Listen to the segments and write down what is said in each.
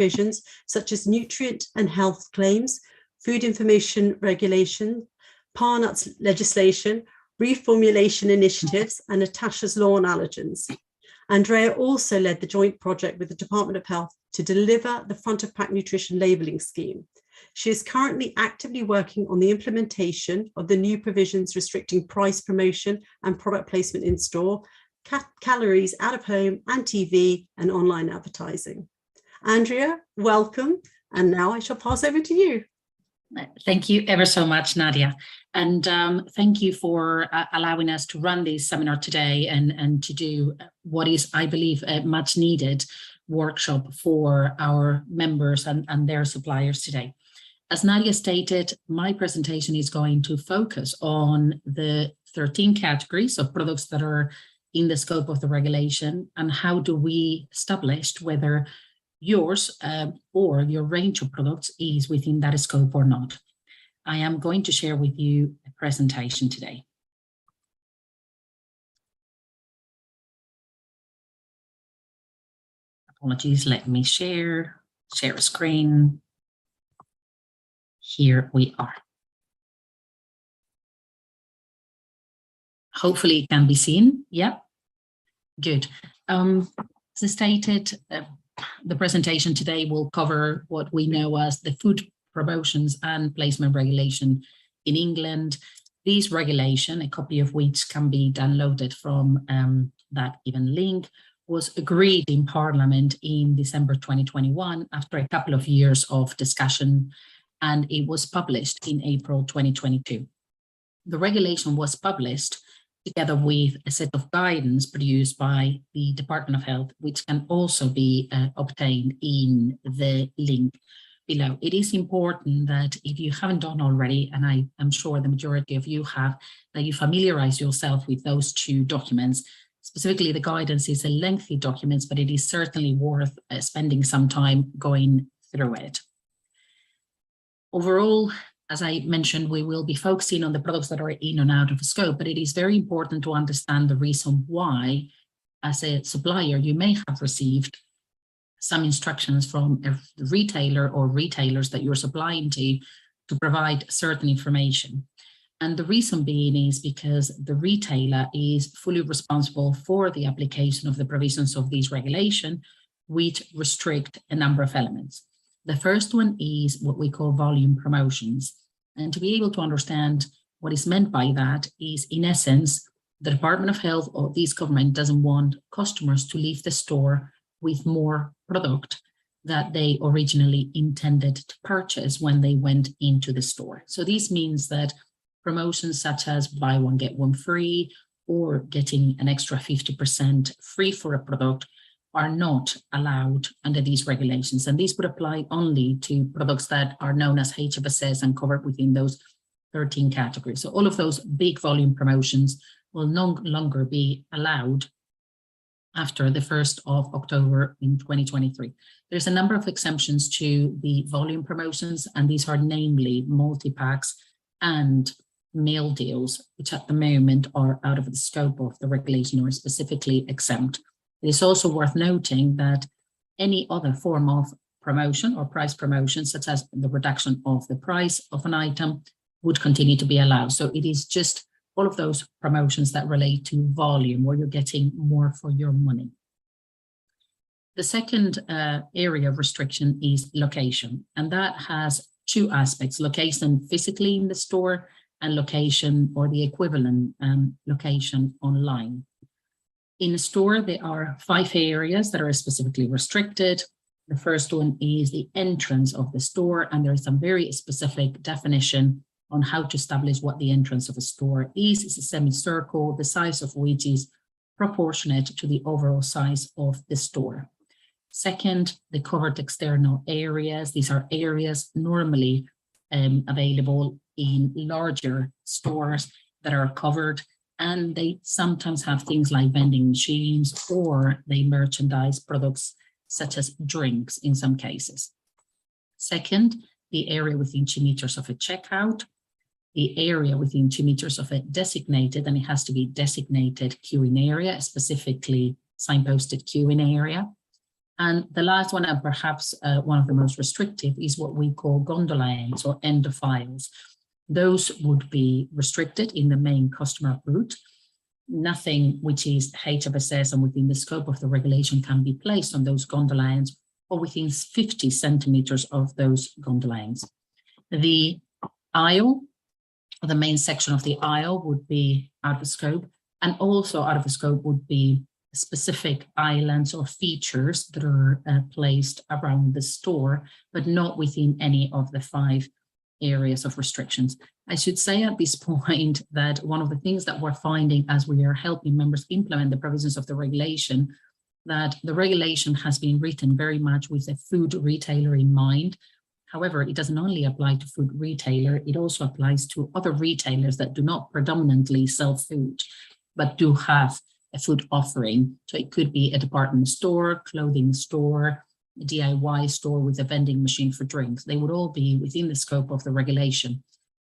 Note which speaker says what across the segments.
Speaker 1: provisions such as nutrient and health claims, food information regulation, palm nuts legislation, reformulation initiatives, and Natasha's law on allergens. Andrea also led the joint project with the Department of Health to deliver the front of pack nutrition labelling scheme. She is currently actively working on the implementation of the new provisions restricting price promotion and product placement in store, calories out of home and TV and online advertising. Andrea, welcome. And now I shall pass over to you.
Speaker 2: Thank you ever so much, Nadia. And thank you for allowing us to run this seminar today and to do what is, I believe, a much needed workshop for our members and their suppliers today. As Nadia stated, my presentation is going to focus on the 13 categories of products that are in the scope of the regulation and how do we establish whether yours or your range of products is within that scope or not. I am going to share with you a presentation today. Apologies, let me share a screen. Here we are. Hopefully it can be seen. Yeah, good. As I stated, the presentation today will cover what we know as the food promotions and placement regulation in England. These regulation, a copy of which can be downloaded from that given link, was agreed in Parliament in December 2021 after a couple of years of discussion, and it was published in April 2022. The regulation was published together with a set of guidance produced by the Department of Health, which can also be obtained in the link below. It is important that if you haven't done already, and I am sure the majority of you have, that you familiarize yourself with those two documents. Specifically, the guidance is a lengthy document, but it is certainly worth spending some time going through it. Overall, as I mentioned, we will be focusing on the products that are in and out of scope, but it is very important to understand the reason why, as a supplier, you may have received some instructions from a retailer or retailers that you're supplying to provide certain information. And the reason being is because the retailer is fully responsible for the application of the provisions of these regulation, which restrict a number of elements. The first one is what we call volume promotions. And to be able to understand what is meant by that is, in essence, the Department of Health or this government doesn't want customers to leave the store with more product that they originally intended to purchase when they went into the store. So this means that promotions such as buy one, get one free, or getting an extra 50% free for a product are not allowed under these regulations. And these would apply only to products that are known as HFSS and covered within those 13 categories. So all of those big volume promotions will no longer be allowed after the 1st of October in 2023. There's a number of exemptions to the volume promotions, and these are namely multi-packs and meal deals, which at the moment are out of the scope of the regulation or specifically exempt. It is also worth noting that any other form of promotion or price promotion, such as the reduction of the price of an item, would continue to be allowed. So it is just all of those promotions that relate to volume, where you're getting more for your money. The second area of restriction is location, and that has two aspects: location physically in the store and location, or the equivalent location online. In a store, there are 5 areas that are specifically restricted. The first one is the entrance of the store, and there is some very specific definition on how to establish what the entrance of a store is. It's a semicircle, the size of which is proportionate to the overall size of the store. Second, the covered external areas. These are areas normally available in larger stores that are covered, and they sometimes have things like vending machines, or they merchandise products such as drinks in some cases. Second, the area within 2 meters of a checkout, the area within 2 meters of a designated, and it has to be designated queuing area, specifically signposted queuing area. And the last one, and perhaps one of the most restrictive, is what we call gondola ends or end of aisles. Those would be restricted in the main customer route. Nothing which is HFSS and within the scope of the regulation can be placed on those gondola ends or within 50 centimeters of those gondola ends. The aisle, the main section of the aisle, would be out of scope, and also out of the scope would be specific islands or features that are placed around the store, but not within any of the 5 areas of restrictions. I should say at this point that one of the things that we're finding as we are helping members implement the provisions of the regulation, that the regulation has been written very much with the food retailer in mind. However, it doesn't only apply to food retailer, it also applies to other retailers that do not predominantly sell food, but do have a food offering. So it could be a department store, clothing store, a DIY store with a vending machine for drinks. They would all be within the scope of the regulation,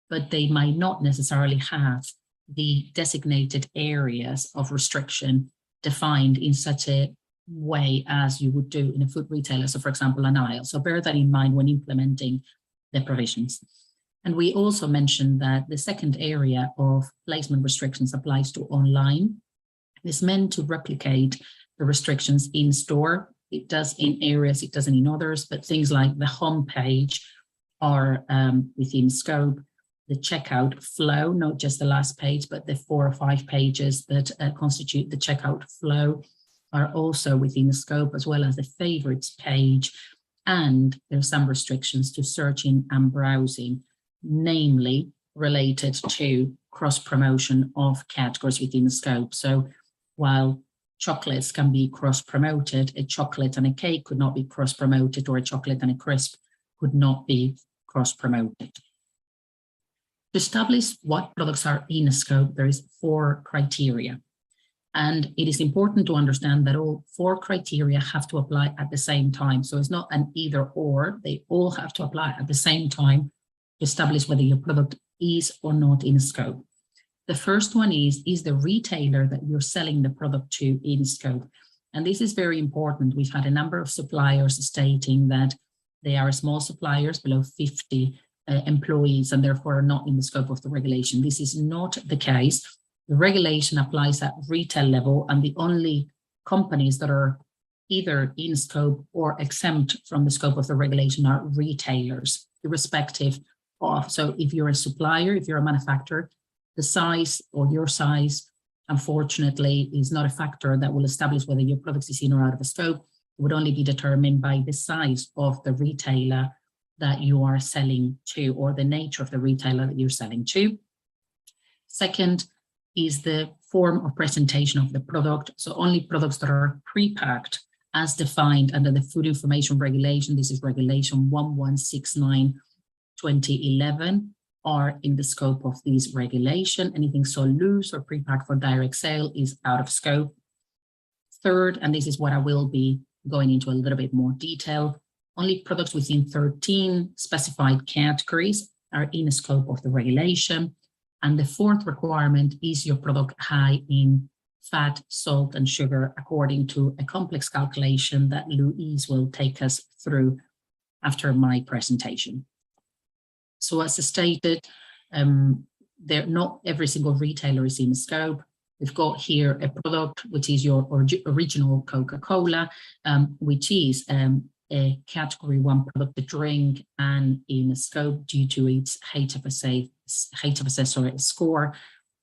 Speaker 2: but they might not necessarily have the designated areas of restriction defined in such a way as you would do in a food retailer. So for example, an aisle. So bear that in mind when implementing the provisions. And we also mentioned that the second area of placement restrictions applies to online. It's meant to replicate the restrictions in store. It does in areas, it doesn't in others, but things like the home page are within scope. The checkout flow, not just the last page, but the 4 or 5 pages that constitute the checkout flow are also within the scope, as well as the favorites page. And there are some restrictions to searching and browsing, namely related to cross-promotion of categories within the scope. So while chocolates can be cross-promoted, a chocolate and a cake could not be cross-promoted, or a chocolate and a crisp could not be cross-promoted. To establish what products are in a scope, there is 4 criteria. And it is important to understand that all 4 criteria have to apply at the same time. So it's not an either or, they all have to apply at the same time to establish whether your product is or not in scope. The first one is the retailer that you're selling the product to in scope? And this is very important. We've had a number of suppliers stating that they are small suppliers below 50 employees and therefore are not in the scope of the regulation. This is not the case. The regulation applies at retail level, and the only companies that are either in scope or exempt from the scope of the regulation are retailers, irrespective of. So if you're a supplier, if you're a manufacturer, the size or your size, unfortunately, is not a factor that will establish whether your product is in or out of a scope. It would only be determined by the size of the retailer that you are selling to, or the nature of the retailer that you're selling to. Second is the form of presentation of the product. So only products that are pre-packed as defined under the Food Information Regulation, this is Regulation 1169/2011, are in the scope of this regulation. Anything so loose or pre-packed for direct sale is out of scope. Third, and this is what I will be going into a little bit more detail, only products within 13 specified categories are in the scope of the regulation. And the fourth requirement is your product high in fat, salt, and sugar, according to a complex calculation that Louise will take us through after my presentation. So as stated, not every single retailer is in scope. We've got here a product, which is your original Coca-Cola, which is a category 1 product, a drink, and in scope due to its HFSS score.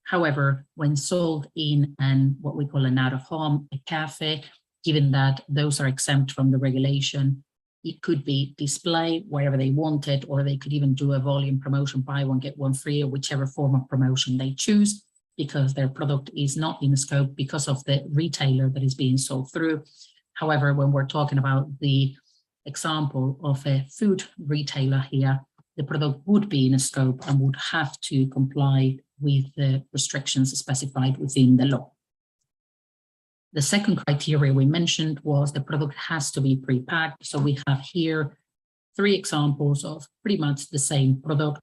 Speaker 2: However, when sold in what we call an out-of-home, a cafe, given that those are exempt from the regulation, it could be displayed wherever they want it, or they could even do a volume promotion, buy one, get one free, or whichever form of promotion they choose, because their product is not in the scope because of the retailer that is being sold through. However, when we're talking about the example of a food retailer here, the product would be in a scope and would have to comply with the restrictions specified within the law. The second criteria we mentioned was the product has to be pre-packed. So we have here 3 examples of pretty much the same product.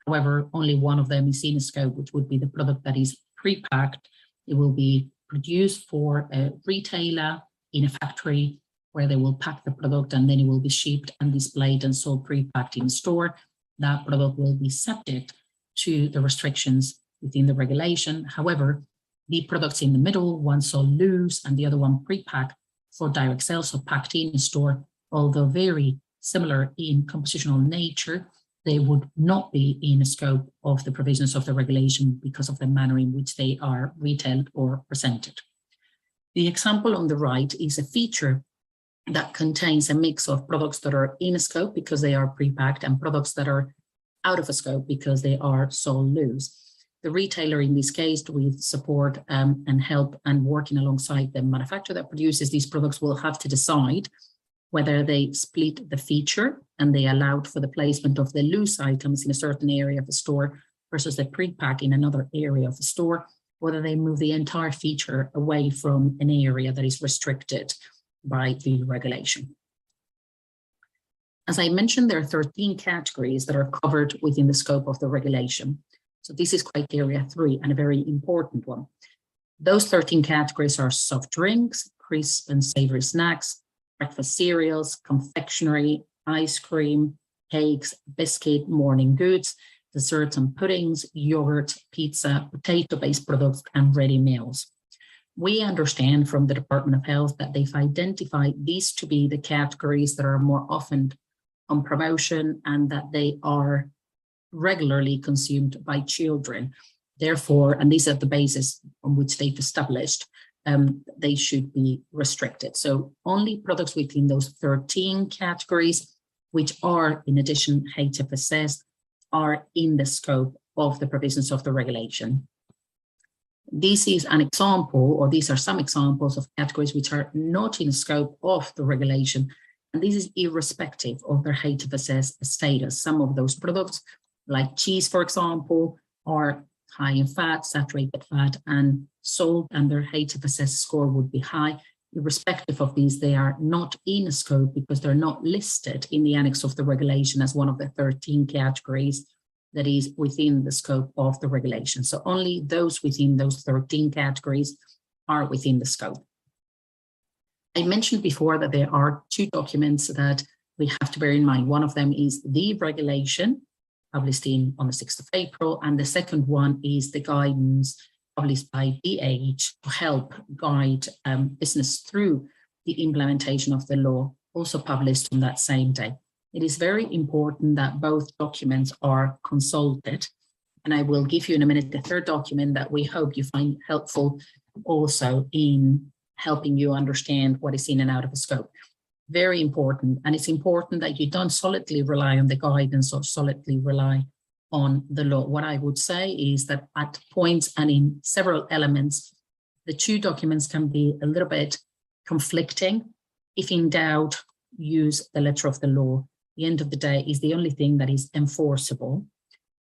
Speaker 2: However, only one of them is in a scope, which would be the product that is pre-packed. It will be produced for a retailer in a factory where they will pack the product and then it will be shipped and displayed and sold pre-packed in store, that product will be subject to the restrictions within the regulation. However, the products in the middle, one sold loose and the other one pre-packed for direct sales, so packed in store, although very similar in compositional nature, they would not be in the scope of the provisions of the regulation because of the manner in which they are retailed or presented. The example on the right is a feature that contains a mix of products that are in a scope because they are pre-packed and products that are out of a scope because they are sold loose. The retailer in this case, with support and help and working alongside the manufacturer that produces these products, will have to decide whether they split the feature and they allowed for the placement of the loose items in a certain area of the store versus the pre-pack in another area of the store, whether they move the entire feature away from an area that is restricted by the regulation. As I mentioned, there are 13 categories that are covered within the scope of the regulation. So this is criteria 3 and a very important one. Those 13 categories are soft drinks, crisp and savory snacks, breakfast cereals, confectionery, ice cream, cakes, biscuit, morning goods, desserts and puddings, yogurt, pizza, potato-based products, and ready meals. We understand from the Department of Health that they've identified these to be the categories that are more often on promotion and that they are regularly consumed by children. Therefore, and these are the basis on which they've established, they should be restricted. So only products within those 13 categories, which are in addition HFSS, are in the scope of the provisions of the regulation. This is an example, or these are some examples of categories which are not in the scope of the regulation, and this is irrespective of their HFSS status. Some of those products, like cheese, for example, are high in fat, saturated fat, and sold, and their HFSS score would be high. Irrespective of these, they are not in a scope because they're not listed in the annex of the regulation as one of the 13 categories that is within the scope of the regulation. So only those within those 13 categories are within the scope. I mentioned before that there are 2 documents that we have to bear in mind. One of them is the regulation, published on the 6th of April, and the second one is the guidance published by DH to help guide business through the implementation of the law, also published on that same day. It is very important that both documents are consulted, and I will give you in a minute the third document that we hope you find helpful also in helping you understand what is in and out of the scope. Very important, and it's important that you don't solidly rely on the guidance or solidly rely on the law. What I would say is that at points and in several elements, the 2 documents can be a little bit conflicting. If in doubt, use the letter of the law. The end of the day is the only thing that is enforceable,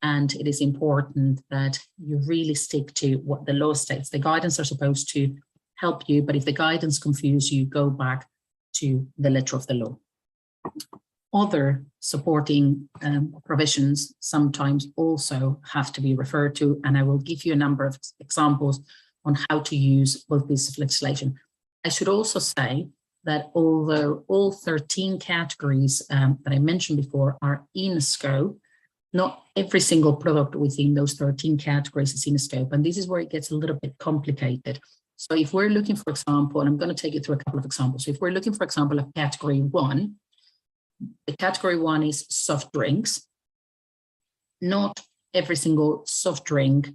Speaker 2: and it is important that you really stick to what the law states. The guidance are supposed to help you, but if the guidance confuses you, go back to the letter of the law. Other supporting provisions sometimes also have to be referred to, and I will give you a number of examples on how to use both pieces of legislation. I should also say that although all 13 categories that I mentioned before are in scope, not every single product within those 13 categories is in scope, and this is where it gets a little bit complicated. So if we're looking, for example, and I'm going to take you through a couple of examples. So if we're looking, for example, at category 1, the category 1 is soft drinks. Not every single soft drink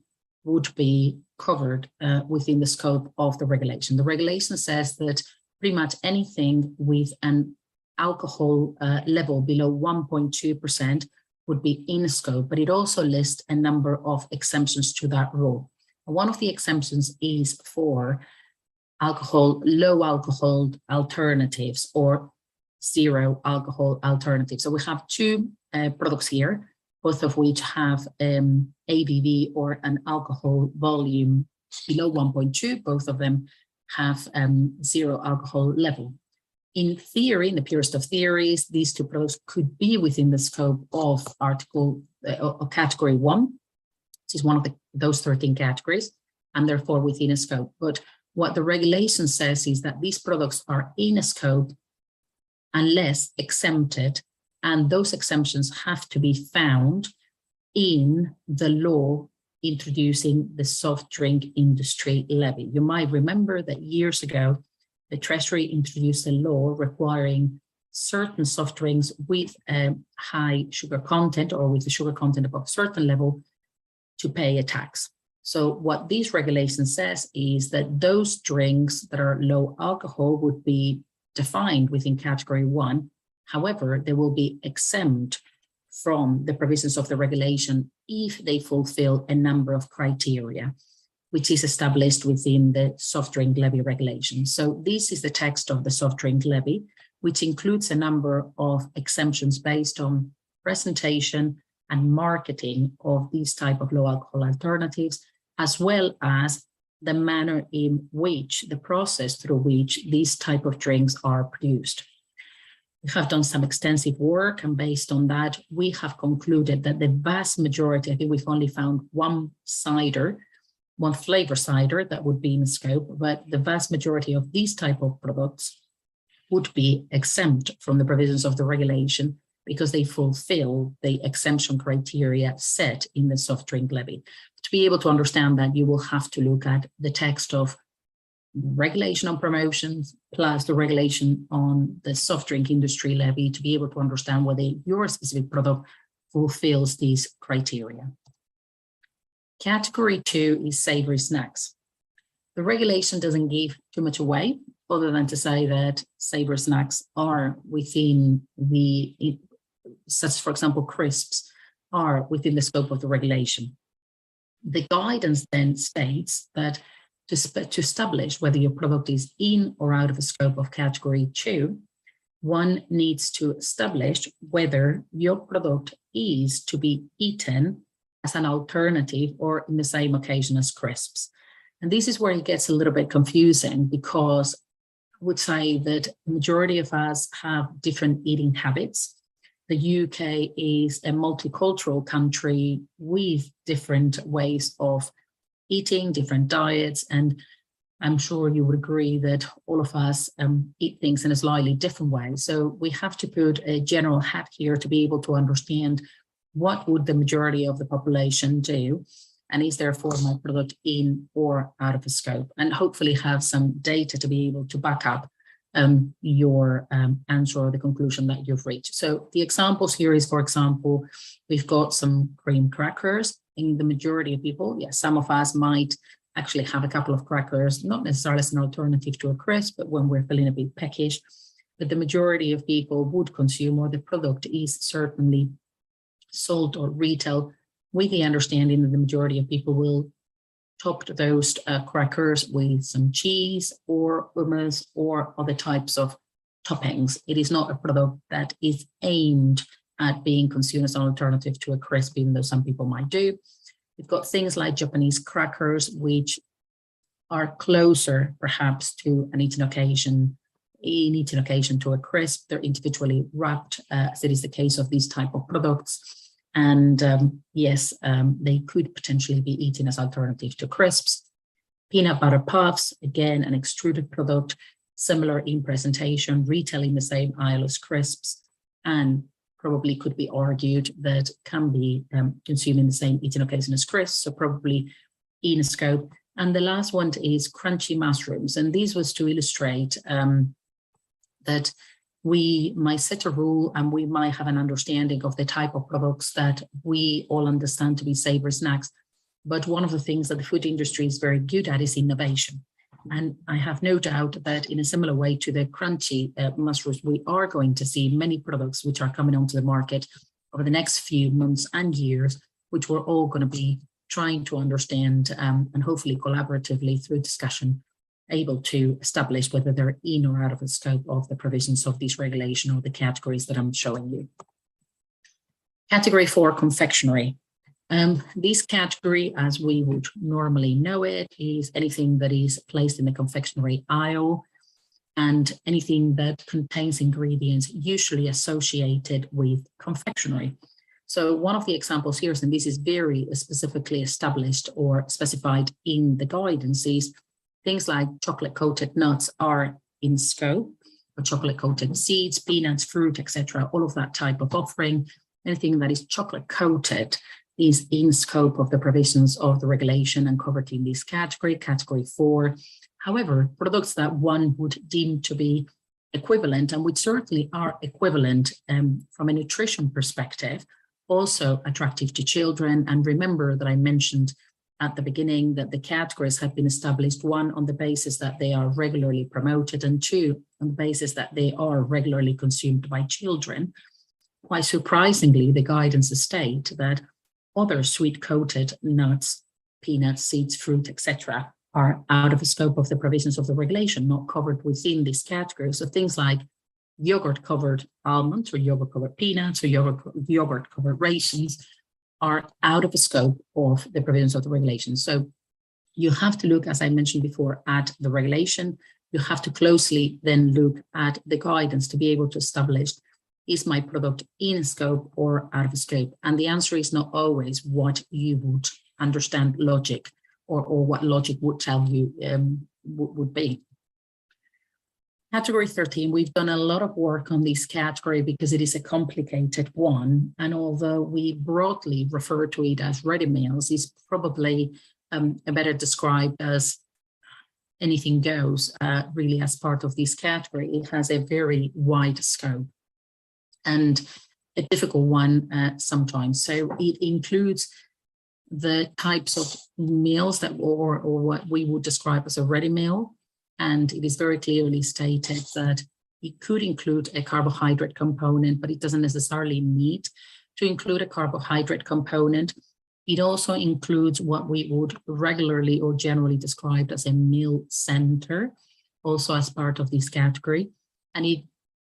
Speaker 2: would be covered within the scope of the regulation. The regulation says that pretty much anything with an alcohol level below 1.2% would be in scope, but it also lists a number of exemptions to that rule. One of the exemptions is for alcohol, low alcohol alternatives or zero alcohol alternatives. So we have 2 products here, both of which have ABV or an alcohol volume below 1.2. Both of them have zero alcohol level. In theory, in the purest of theories, these 2 products could be within the scope of category 1, which is one of those 13 categories, and therefore within a scope. But what the regulation says is that these products are in a scope unless exempted, and those exemptions have to be found in the law introducing the soft drink industry levy. You might remember that years ago, the Treasury introduced a law requiring certain soft drinks with a high sugar content or with the sugar content above a certain level to pay a tax. So what this regulation says is that those drinks that are low alcohol would be defined within category 1. However, they will be exempt from the provisions of the regulation if they fulfill a number of criteria, which is established within the soft drink levy regulation. So this is the text of the soft drink levy, which includes a number of exemptions based on presentation and marketing of these type of low alcohol alternatives, as well as the manner in which, the process through which these type of drinks are produced. We have done some extensive work, and based on that, we have concluded that the vast majority, I think we've only found one flavor cider that would be in scope, but the vast majority of these type of products would be exempt from the provisions of the regulation because they fulfill the exemption criteria set in the soft drink levy. To be able to understand that, you will have to look at the text of regulation on promotions plus the regulation on the soft drink industry levy to be able to understand whether your specific product fulfills these criteria. Category 2 is savory snacks. The regulation doesn't give too much away other than to say that savory snacks are within the, such for example, crisps are within the scope of the regulation. The guidance then states that to establish whether your product is in or out of the scope of category 2, one needs to establish whether your product is to be eaten as an alternative or in the same occasion as crisps. And this is where it gets a little bit confusing, because I would say that the majority of us have different eating habits. The UK is a multicultural country with different ways of eating, different diets, and I'm sure you would agree that all of us eat things in a slightly different way. So we have to put a general hat here to be able to understand what would the majority of the population do, and is therefore my product in or out of the scope, and hopefully have some data to be able to back up your answer or the conclusion that you've reached. So the examples here is, for example, we've got some cream crackers. In the majority of people, yes, some of us might actually have a couple of crackers, not necessarily as an alternative to a crisp, but when we're feeling a bit peckish. But the majority of people would consume, or the product is certainly sold or retail with the understanding that the majority of people will top those crackers with some cheese or hummus or other types of toppings. It is not a product that is aimed at being consumed as an alternative to a crisp, even though some people might do. We've got things like Japanese crackers, which are closer perhaps to an eating occasion to a crisp. They're individually wrapped, as it is the case of these type of products. And yes, they could potentially be eaten as alternative to crisps. Peanut butter puffs, again, an extruded product, similar in presentation, retail in the same aisle as crisps, and probably could be argued that can be consumed in the same eating occasion as crisps, so probably in a scope. And the last one is crunchy mushrooms. And this was to illustrate that we might set a rule and we might have an understanding of the type of products that we all understand to be savory snacks. But one of the things that the food industry is very good at is innovation. And I have no doubt that in a similar way to the crunchy mushrooms, we are going to see many products which are coming onto the market over the next few months and years, which we're all going to be trying to understand and hopefully collaboratively through discussion, able to establish whether they're in or out of the scope of the provisions of this regulation or the categories that I'm showing you. Category 4, confectionery. This category, as we would normally know it, is anything that is placed in the confectionery aisle and anything that contains ingredients usually associated with confectionery. So one of the examples here, and this is very specifically established or specified in the guidance, is things like chocolate-coated nuts are in scope. chocolate coated seeds, peanuts, fruit, etc. All of that type of offering, anything that is chocolate coated is in scope of the provisions of the regulation and covered in this category, category 4. However, products that one would deem to be equivalent, and which certainly are equivalent from a nutrition perspective, also attractive to children. And remember that I mentioned at the beginning that the categories have been established, 1, on the basis that they are regularly promoted, and 2, on the basis that they are regularly consumed by children. Quite surprisingly, the guidance state that other sweet-coated nuts, peanuts, seeds, fruit, etc., are out of the scope of the provisions of the regulation, not covered within this category. So things like yogurt-covered almonds, or yogurt-covered peanuts, or yogurt-covered raisins are out of the scope of the provisions of the regulation. So you have to look, as I mentioned before, at the regulation. You have to closely then look at the guidance to be able to establish, is my product in scope or out of scope? And the answer is not always what you would understand logic, or what logic would tell you would be. Category 13, we've done a lot of work on this category because it is a complicated one. And although we broadly refer to it as ready meals, it's probably better described as anything goes, really, as part of this category. It has a very wide scope and a difficult one sometimes. So it includes the types of meals that, or what we would describe as a ready meal. And it is very clearly stated that it could include a carbohydrate component, but it doesn't necessarily need to include a carbohydrate component. It also includes what we would regularly or generally describe as a meal center, also as part of this category. And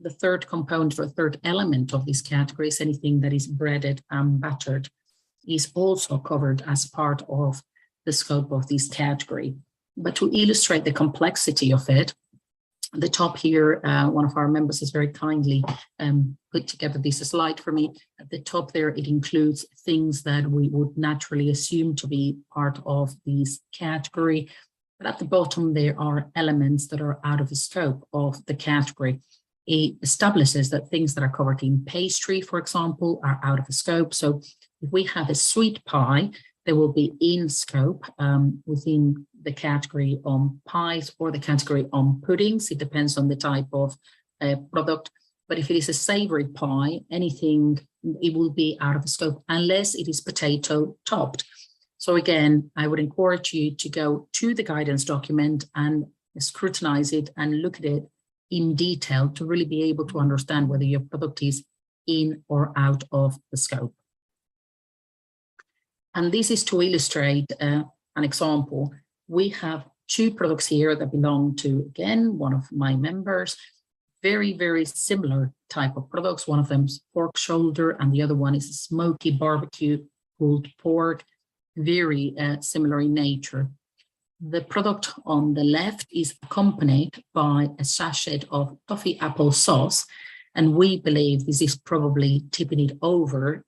Speaker 2: the third component, or third element of this category, is anything that is breaded and buttered, is also covered as part of the scope of this category. But to illustrate the complexity of it, the top here, one of our members has very kindly put together this slide for me. At the top there, it includes things that we would naturally assume to be part of this category. But at the bottom, there are elements that are out of the scope of the category. It establishes that things that are covered in pastry, for example, are out of the scope. So if we have a sweet pie, they will be in scope within the category on pies or the category on puddings. It depends on the type of product. But if it is a savory pie, anything, it will be out of the scope unless it is potato topped. So again, I would encourage you to go to the guidance document and scrutinize it and look at it in detail to really be able to understand whether your product is in or out of the scope. And this is to illustrate an example. We have 2 products here that belong to, again, one of my members, very, very similar type of products. One of them is pork shoulder and the other one is smoky barbecue pulled pork, very similar in nature. The product on the left is accompanied by a sachet of toffee apple sauce, and we believe this is probably tipping it over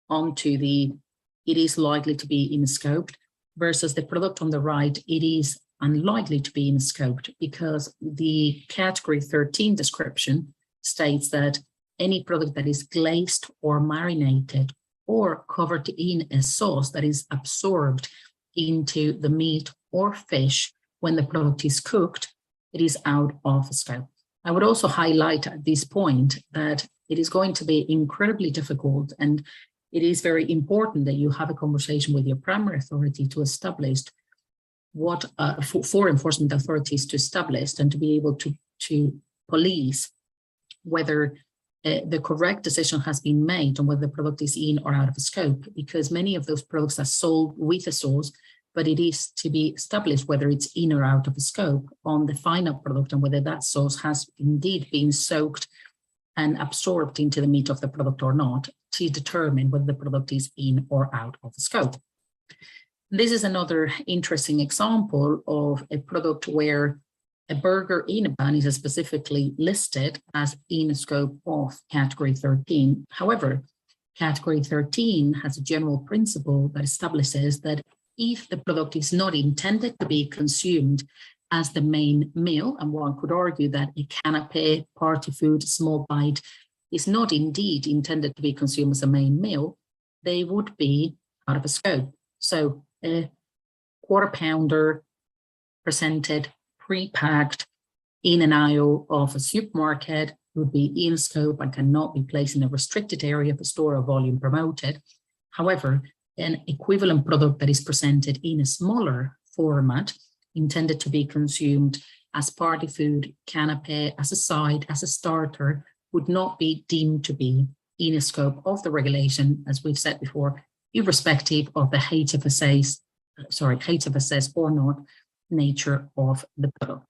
Speaker 2: onto it is likely to be in scope, versus the product on the right, it is unlikely to be in scope because the category 13 description states that any product that is glazed or marinated or covered in a sauce that is absorbed into the meat or fish when the product is cooked, it is out of scope. I would also highlight at this point that it is going to be incredibly difficult, and it is very important that you have a conversation with your primary authority to establish what for enforcement authorities to establish and to be able to police whether the correct decision has been made on whether the product is in or out of scope, because many of those products are sold with a sauce, but it is to be established whether it's in or out of scope on the final product and whether that sauce has indeed been soaked and absorbed into the meat of the product or not, to determine whether the product is in or out of scope. This is another interesting example of a product where a burger in a bun is specifically listed as in scope of category 13. However, category 13 has a general principle that establishes that if the product is not intended to be consumed, as the main meal, and one could argue that a canapé, party food, small bite is not indeed intended to be consumed as a main meal, they would be out of a scope. So a quarter pounder presented, pre-packed in an aisle of a supermarket would be in scope and cannot be placed in a restricted area of a store or volume promoted. However, an equivalent product that is presented in a smaller format, intended to be consumed as party food, canapé, as a side, as a starter, would not be deemed to be in a scope of the regulation, as we've said before, irrespective of the HFSS or not nature of the product.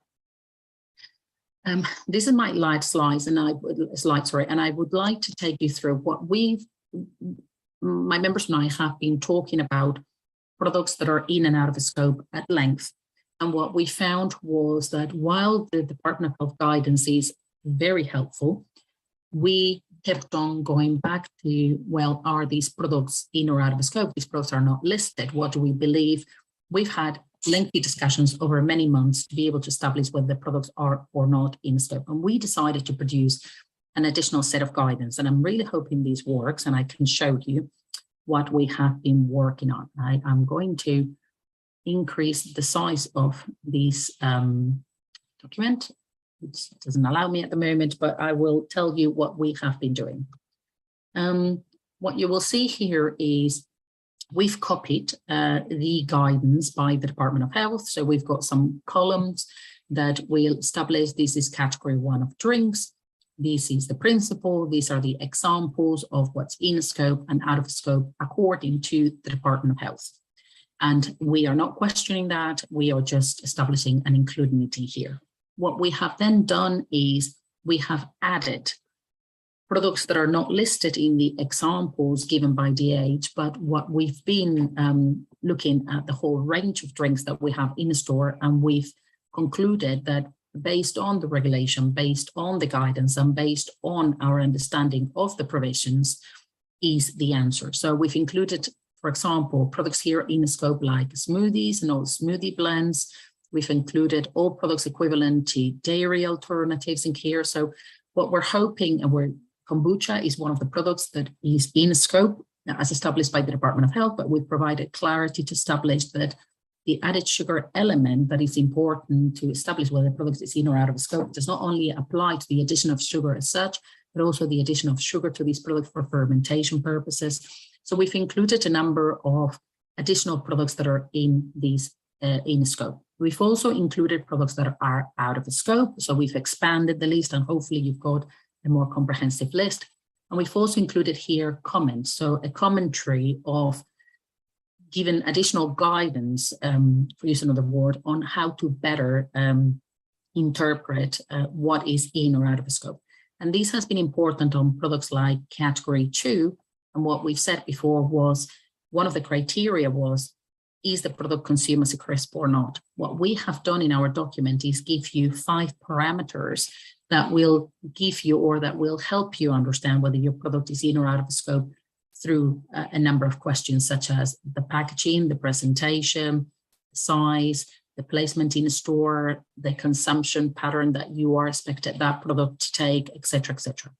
Speaker 2: This is my last slide, and I would like to take you through what my members and I have been talking about products that are in and out of the scope at length. And what we found was that while the Department of Health guidance is very helpful, we kept on going back to, well, are these products in or out of the scope? These products are not listed. What do we believe? We've had lengthy discussions over many months to be able to establish whether the products are or not in scope. And we decided to produce an additional set of guidance. And I'm really hoping this works and I can show you what we have been working on. I'm going to increase the size of this document. It doesn't allow me at the moment, but I will tell you what we have been doing. What you will see here is we've copied the guidance by the Department of Health. So we've got some columns that will establish this is category 1 of drinks. This is the principle. These are the examples of what's in scope and out of scope according to the Department of Health. And we are not questioning that. We are just establishing and including it in here. What we have then done is we have added products that are not listed in the examples given by DH, but what we've been looking at the whole range of drinks that we have in the store, and we've concluded that based on the regulation, based on the guidance, and based on our understanding of the provisions is the answer. So we've included, for example, products here in the scope like smoothies and all smoothie blends. We've included all products equivalent to dairy alternatives in here. So what we're hoping, and kombucha is one of the products that is in scope as established by the Department of Health, but we've provided clarity to establish that the added sugar element that is important to establish whether the product is in or out of scope does not only apply to the addition of sugar as such, but also the addition of sugar to these products for fermentation purposes. So we've included a number of additional products that are in these in scope. We've also included products that are out of the scope. So we've expanded the list and hopefully you've got a more comprehensive list. And we've also included here comments. So a commentary of given additional guidance, for use another word, on how to better interpret what is in or out of the scope. And this has been important on products like category 2. And what we've said before was one of the criteria was, is the product consumed as a crisp or not? What we have done in our document is give you 5 parameters that will give you or that will help you understand whether your product is in or out of the scope through a number of questions such as the packaging, the presentation, size, the placement in a store, the consumption pattern that you are expected that product to take, etc., etc.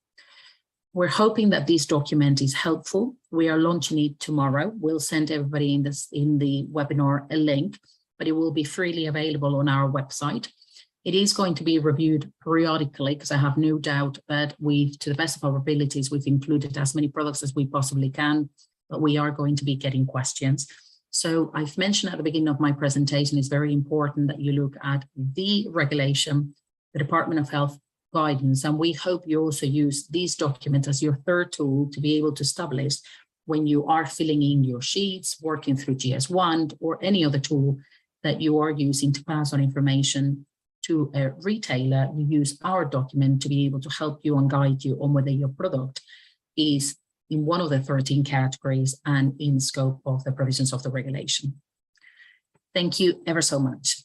Speaker 2: We're hoping that this document is helpful. We are launching it tomorrow. We'll send everybody in the webinar a link, but it will be freely available on our website. It is going to be reviewed periodically because I have no doubt that to the best of our abilities, we've included as many products as we possibly can, but we are going to be getting questions. So I've mentioned at the beginning of my presentation, it's very important that you look at the regulation, the Department of Health guidance, and we hope you also use these documents as your third tool to be able to establish when you are filling in your sheets, working through GS1 or any other tool that you are using to pass on information to a retailer. You use our document to be able to help you and guide you on whether your product is in one of the 13 categories and in scope of the provisions of the regulation. Thank you ever so much.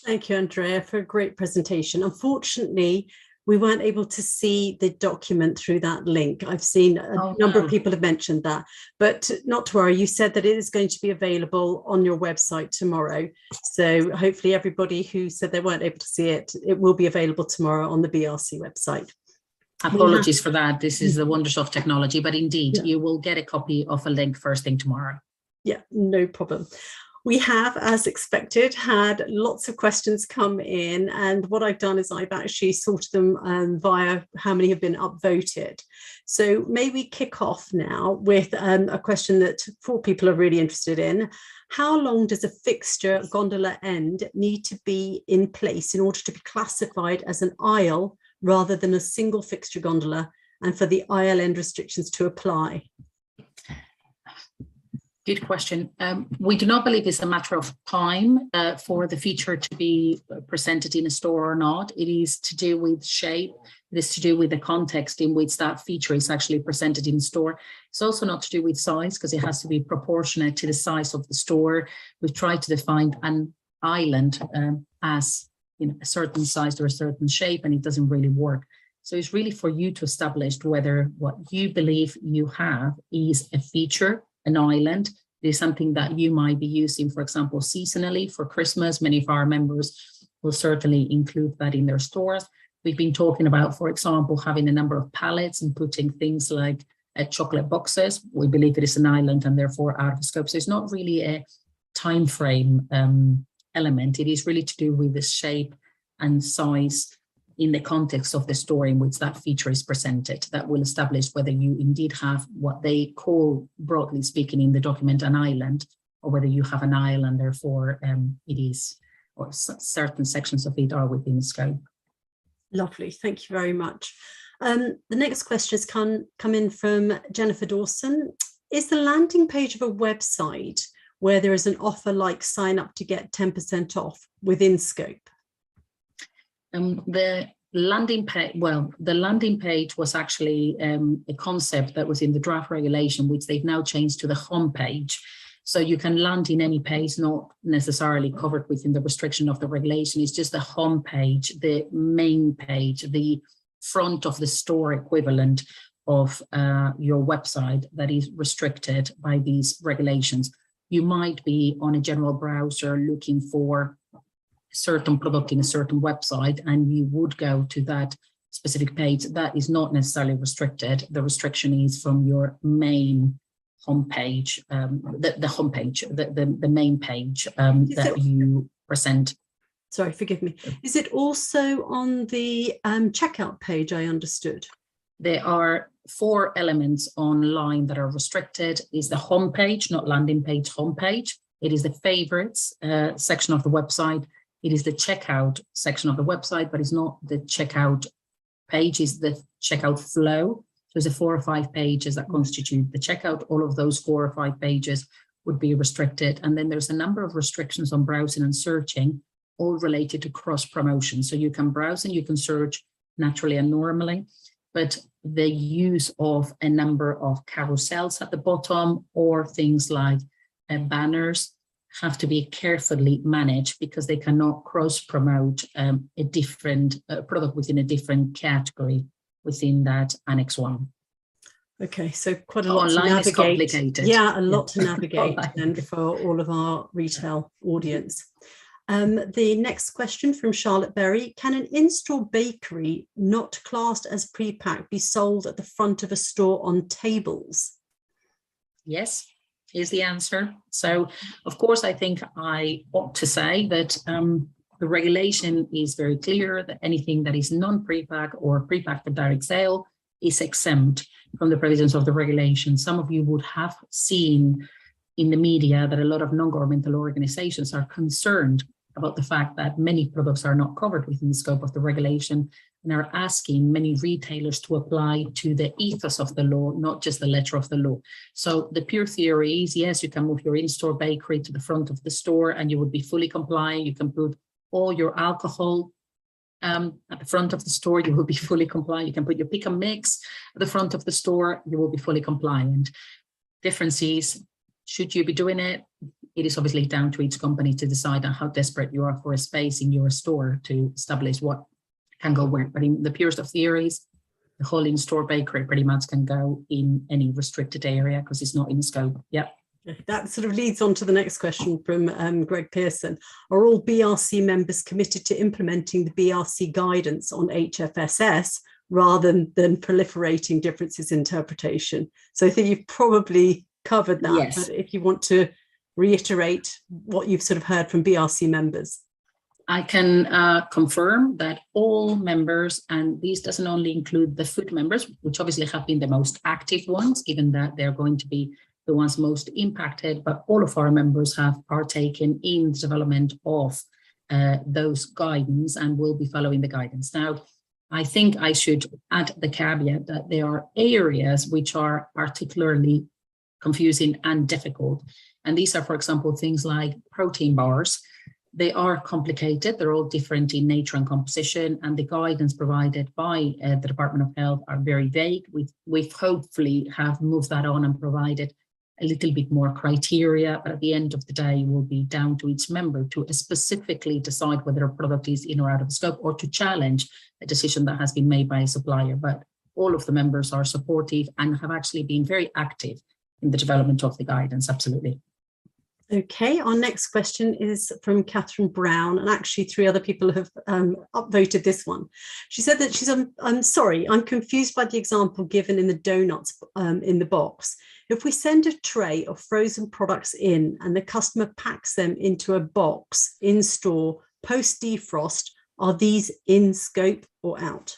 Speaker 1: Thank you, Andrea, for a great presentation. Unfortunately, we weren't able to see the document through that link. I've seen a number of people have mentioned that, but not to worry, you said that it is going to be available on your website tomorrow. So hopefully everybody who said they weren't able to see it, it will be available tomorrow on the BRC website.
Speaker 2: Apologies for that. This is the wonders of technology, but indeed, you will get a copy of a link first thing tomorrow.
Speaker 1: Yeah, no problem. We have, as expected, had lots of questions come in, and what I've done is I've actually sorted them via how many have been upvoted. So may we kick off now with a question that 4 people are really interested in. How long does a fixture gondola end need to be in place in order to be classified as an aisle rather than a single fixture gondola, and for the aisle end restrictions to apply?
Speaker 2: Good question. We do not believe it's a matter of time for the feature to be presented in a store or not. It is to do with shape. It is to do with the context in which that feature is actually presented in store. It's also not to do with size, because it has to be proportionate to the size of the store. We've tried to define an island as a certain size or a certain shape, and it doesn't really work. So it's really for you to establish whether what you believe you have is a feature, an island. It is something that you might be using, for example, seasonally for Christmas. Many of our members will certainly include that in their stores. We've been talking about, for example, having a number of pallets and putting things like chocolate boxes. We believe it is an island and therefore out of scope. So it's not really a time frame element. It is really to do with the shape and size in the context of the store in which that feature is presented, that will establish whether you indeed have what they call, broadly speaking in the document, an island, or whether you have an aisle and therefore it is, or certain sections of it are within scope.
Speaker 1: Lovely, thank you very much. The next question has come in from Jennifer Dawson. Is the landing page of a website where there is an offer like sign up to get 10% off within scope?
Speaker 2: The landing page, well, the landing page was actually a concept that was in the draft regulation, which they've now changed to the home page. So you can land in any page, not necessarily covered within the restriction of the regulation. It's just the home page, the main page, the front of the store equivalent of your website that is restricted by these regulations. You might be on a general browser looking for certain product in a certain website, and you would go to that specific page. That is not necessarily restricted. The restriction is from your main homepage, the main page that you present.
Speaker 1: Sorry, forgive me. Is it also on the checkout page, I understood?
Speaker 2: There are 4 elements online that are restricted. Is the homepage, not landing page, homepage. It is the favorites section of the website. It is the checkout section of the website, but it's not the checkout page, it's the checkout flow. There's 4 or 5 pages that constitute the checkout. All of those 4 or 5 pages would be restricted. And then there's a number of restrictions on browsing and searching, all related to cross promotion. So you can browse and you can search naturally and normally, but the use of a number of carousels at the bottom or things like banners have to be carefully managed, because they cannot cross-promote a different product within a different category within that Annex 1.
Speaker 1: Okay, so quite a lot
Speaker 2: online
Speaker 1: to navigate.
Speaker 2: is complicated.
Speaker 1: Yeah, a lot to navigate and for all of our retail audience. The next question from Charlotte Berry. Can an in-store bakery not classed as pre-packed be sold at the front of a store on tables? Yes. Is the answer. So, of course, I think I ought to say that the regulation is very clear that anything that is non-prepack or prepacked for direct sale is exempt from the provisions of the regulation. Some of you would have seen in the media that a lot of non-governmental organizations are concerned about the fact that many products are not covered within the scope of the regulation, and are asking many retailers to apply to the ethos of the law, not just the letter of the law. So the pure theory is, yes, you can move your in-store bakery to the front of the store and you would be fully compliant. You can put all your alcohol at the front of the store, you will be fully compliant. You can put your pick and mix at the front of the store, you will be fully compliant. Difference is, should you be doing it? It is obviously down to each company to decide on how desperate you are for a space in your store to establish what
Speaker 2: can go where. But in the purest of theories, the whole in-store bakery pretty much can go in any restricted area because it's not in scope. Yeah.
Speaker 1: That sort of leads on to the next question from Greg Pearson. Are all BRC members committed to implementing the BRC guidance on HFSS rather than proliferating differences in interpretation? So I think you've probably covered that,
Speaker 2: yes.
Speaker 1: But if you want to reiterate what you've sort of heard from BRC members.
Speaker 2: I can confirm that all members, and this doesn't only include the food members, which obviously have been the most active ones, given that they're going to be the ones most impacted, but all of our members have partaken in the development of those guidance and will be following the guidance. Now, I think I should add the caveat that there are areas which are particularly confusing and difficult. And these are, for example, things like protein bars. They are complicated. They're all different in nature and composition, and the guidance provided by the Department of Health are very vague. We've hopefully have moved that on and provided a little bit more criteria, but at the end of the day, will be down to each member to specifically decide whether a product is in or out of scope or to challenge a decision that has been made by a supplier. But all of the members are supportive and have actually been very active in the development of the guidance, absolutely.
Speaker 1: Okay, our next question is from Catherine Brown, and actually 3 other people have upvoted this one. She said that I'm sorry, I'm confused by the example given in the donuts in the box. If we send a tray of frozen products in and the customer packs them into a box in store post defrost, are these in scope or out?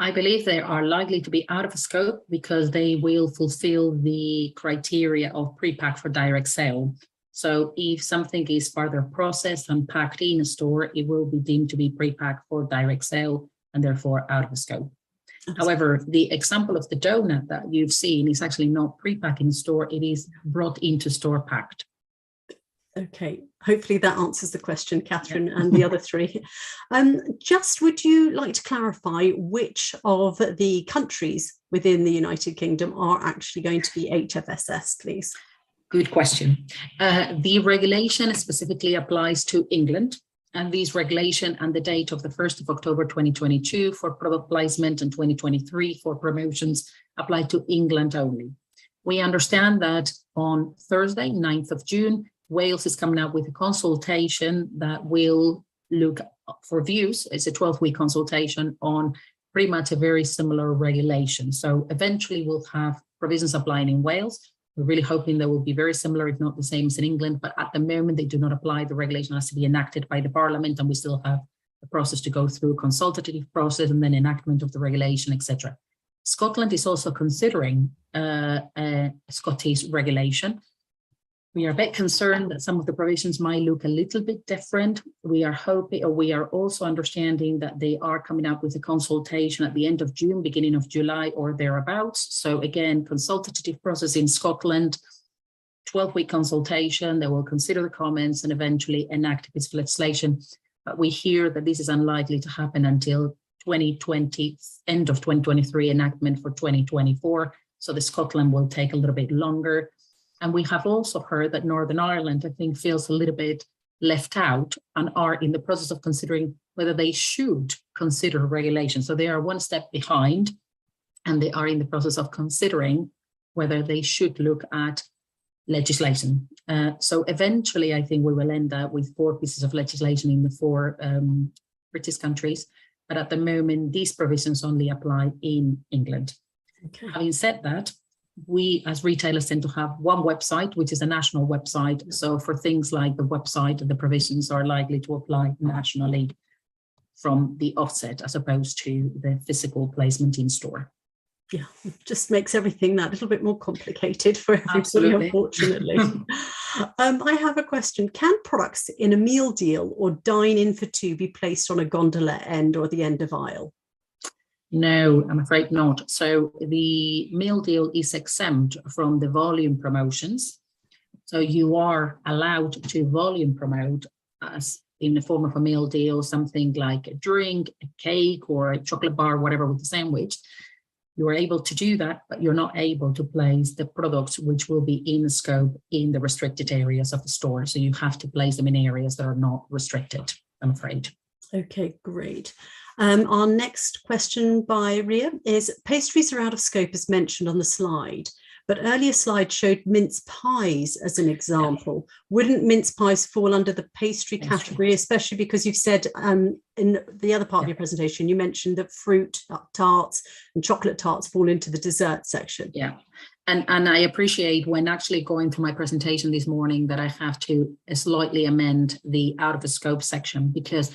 Speaker 2: I believe they are likely to be out of scope because they will fulfill the criteria of pre-pack for direct sale. So if something is further processed and packed in a store, it will be deemed to be pre-packed for direct sale and therefore out of scope. However, the example of the donut that you've seen is actually not pre-packed in store, it is brought into store packed.
Speaker 1: Okay, hopefully that answers the question, Catherine, and the other 3. Just would you like to clarify which of the countries within the United Kingdom are actually going to be HFSS, please?
Speaker 2: Good question. The regulation specifically applies to England, and these regulation and the date of the 1st of October 2022 for product placement and 2023 for promotions apply to England only. We understand that on Thursday, 9th of June, Wales is coming out with a consultation that will look for views. It's a 12-week consultation on pretty much a very similar regulation. So eventually we'll have provisions applying in Wales. We're really hoping they will be very similar, if not the same as in England, but at the moment they do not apply. The regulation has to be enacted by the Parliament, and we still have the process to go through, a consultative process and then enactment of the regulation, etc. Scotland is also considering a Scottish regulation. We are a bit concerned that some of the provisions might look a little bit different. We are hoping, or we are also understanding that they are coming up with a consultation at the end of June, beginning of July or thereabouts. So again, consultative process in Scotland, 12-week consultation, they will consider the comments and eventually enact a piece of legislation. But we hear that this is unlikely to happen until 2020, end of 2023, enactment for 2024. So the Scotland will take a little bit longer. And we have also heard that Northern Ireland, I think, feels a little bit left out and are in the process of considering whether they should consider regulation. So they are one step behind, and they are in the process of considering whether they should look at legislation. So eventually, I think we will end up with 4 pieces of legislation in the 4 British countries. But at the moment, these provisions only apply in England. Okay. Having said that, we as retailers tend to have one website, which is a national website. So for things like the website, the provisions are likely to apply nationally from the offset as opposed to the physical placement in store.
Speaker 1: Yeah, it just makes everything that little bit more complicated for everybody,
Speaker 2: Absolutely.
Speaker 1: Unfortunately. I have a question. Can products in a meal deal or dine in for 2 be placed on a gondola end or the end of aisle?
Speaker 2: No, I'm afraid not. So the meal deal is exempt from the volume promotions. So you are allowed to volume promote as in the form of a meal deal, something like a drink, a cake, or a chocolate bar, whatever with the sandwich. You are able to do that, but you're not able to place the products which will be in scope in the restricted areas of the store. So you have to place them in areas that are not restricted, I'm afraid.
Speaker 1: Okay, great. Our next question by Ria is, pastries are out of scope as mentioned on the slide, but earlier slides showed mince pies as an example. Wouldn't mince pies fall under the pastry category, especially because you've said in the other part of your presentation, you mentioned that fruit tarts and chocolate tarts fall into the dessert section.
Speaker 2: Yeah, and I appreciate when actually going through my presentation this morning that I have to slightly amend the out of the scope section, because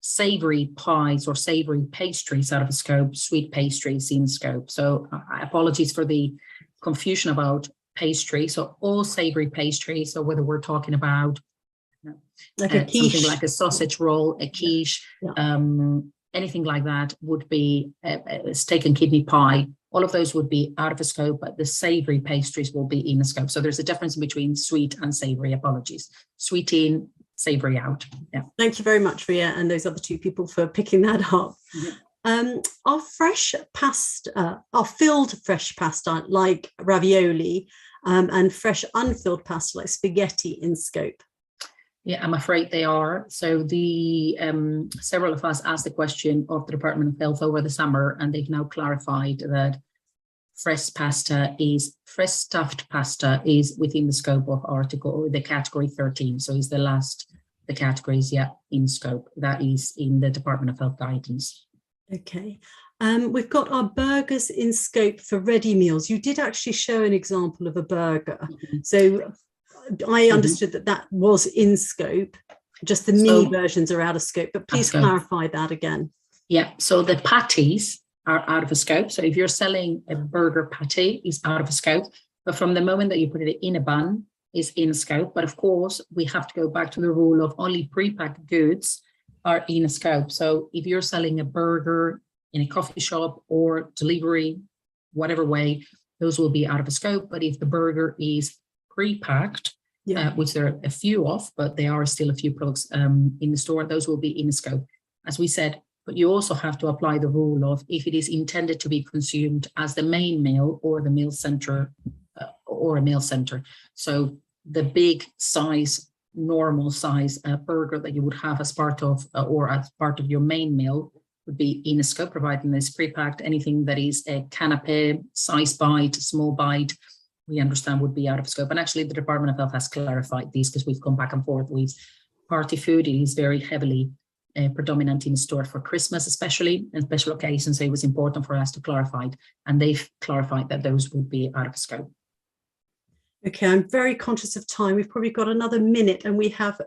Speaker 2: savory pies or savory pastries out of the scope, sweet pastries in scope. So apologies for the confusion about pastry. So all savory pastries, so whether we're talking about
Speaker 1: like a quiche,
Speaker 2: something like a sausage roll, a quiche, anything like that would be steak and kidney pie. All of those would be out of the scope, but the savory pastries will be in the scope. So there's a difference between sweet and savory. Apologies. Sweet in, savory out. Yeah.
Speaker 1: Thank you very much, Ria, and those other two people for picking that up. Our fresh pasta, our filled fresh pasta like ravioli, and fresh unfilled pasta like spaghetti in scope.
Speaker 2: Yeah, I'm afraid they are. So the several of us asked the question of the Department of Health over the summer, and they've now clarified that fresh stuffed pasta is within the scope of article or the category 13. So is the categories, in scope. That is in the Department of Health guidance.
Speaker 1: Okay. We've got our burgers in scope for ready meals. You did actually show an example of a burger. So I understood that was in scope, just the mini versions are out of scope, but please clarify that again. Yeah,
Speaker 2: so the patties are out of a scope. So if you're selling a burger patty, it's out of a scope, but from the moment that you put it in a bun, is in scope. But of course, we have to go back to the rule of only pre-packed goods are in a scope. So if you're selling a burger in a coffee shop or delivery, whatever way, those will be out of a scope. But if the burger is pre-packed, which there are a few of, but there are still a few products in the store, those will be in the scope, as we said. But you also have to apply the rule of if it is intended to be consumed as the main meal or the meal center or a meal center. So the big size, normal size burger that you would have as part of or as part of your main meal would be in a scope, providing it's pre-packed. Anything that is a canapé, size bite, small bite, we understand would be out of scope. And actually the Department of Health has clarified these because we've gone back and forth with party food. It is very heavily predominant in store for Christmas, especially and special occasions. So it was important for us to clarify it, and they've clarified that those would be out of scope.
Speaker 1: Okay, I'm very conscious of time. We've probably got another minute and we have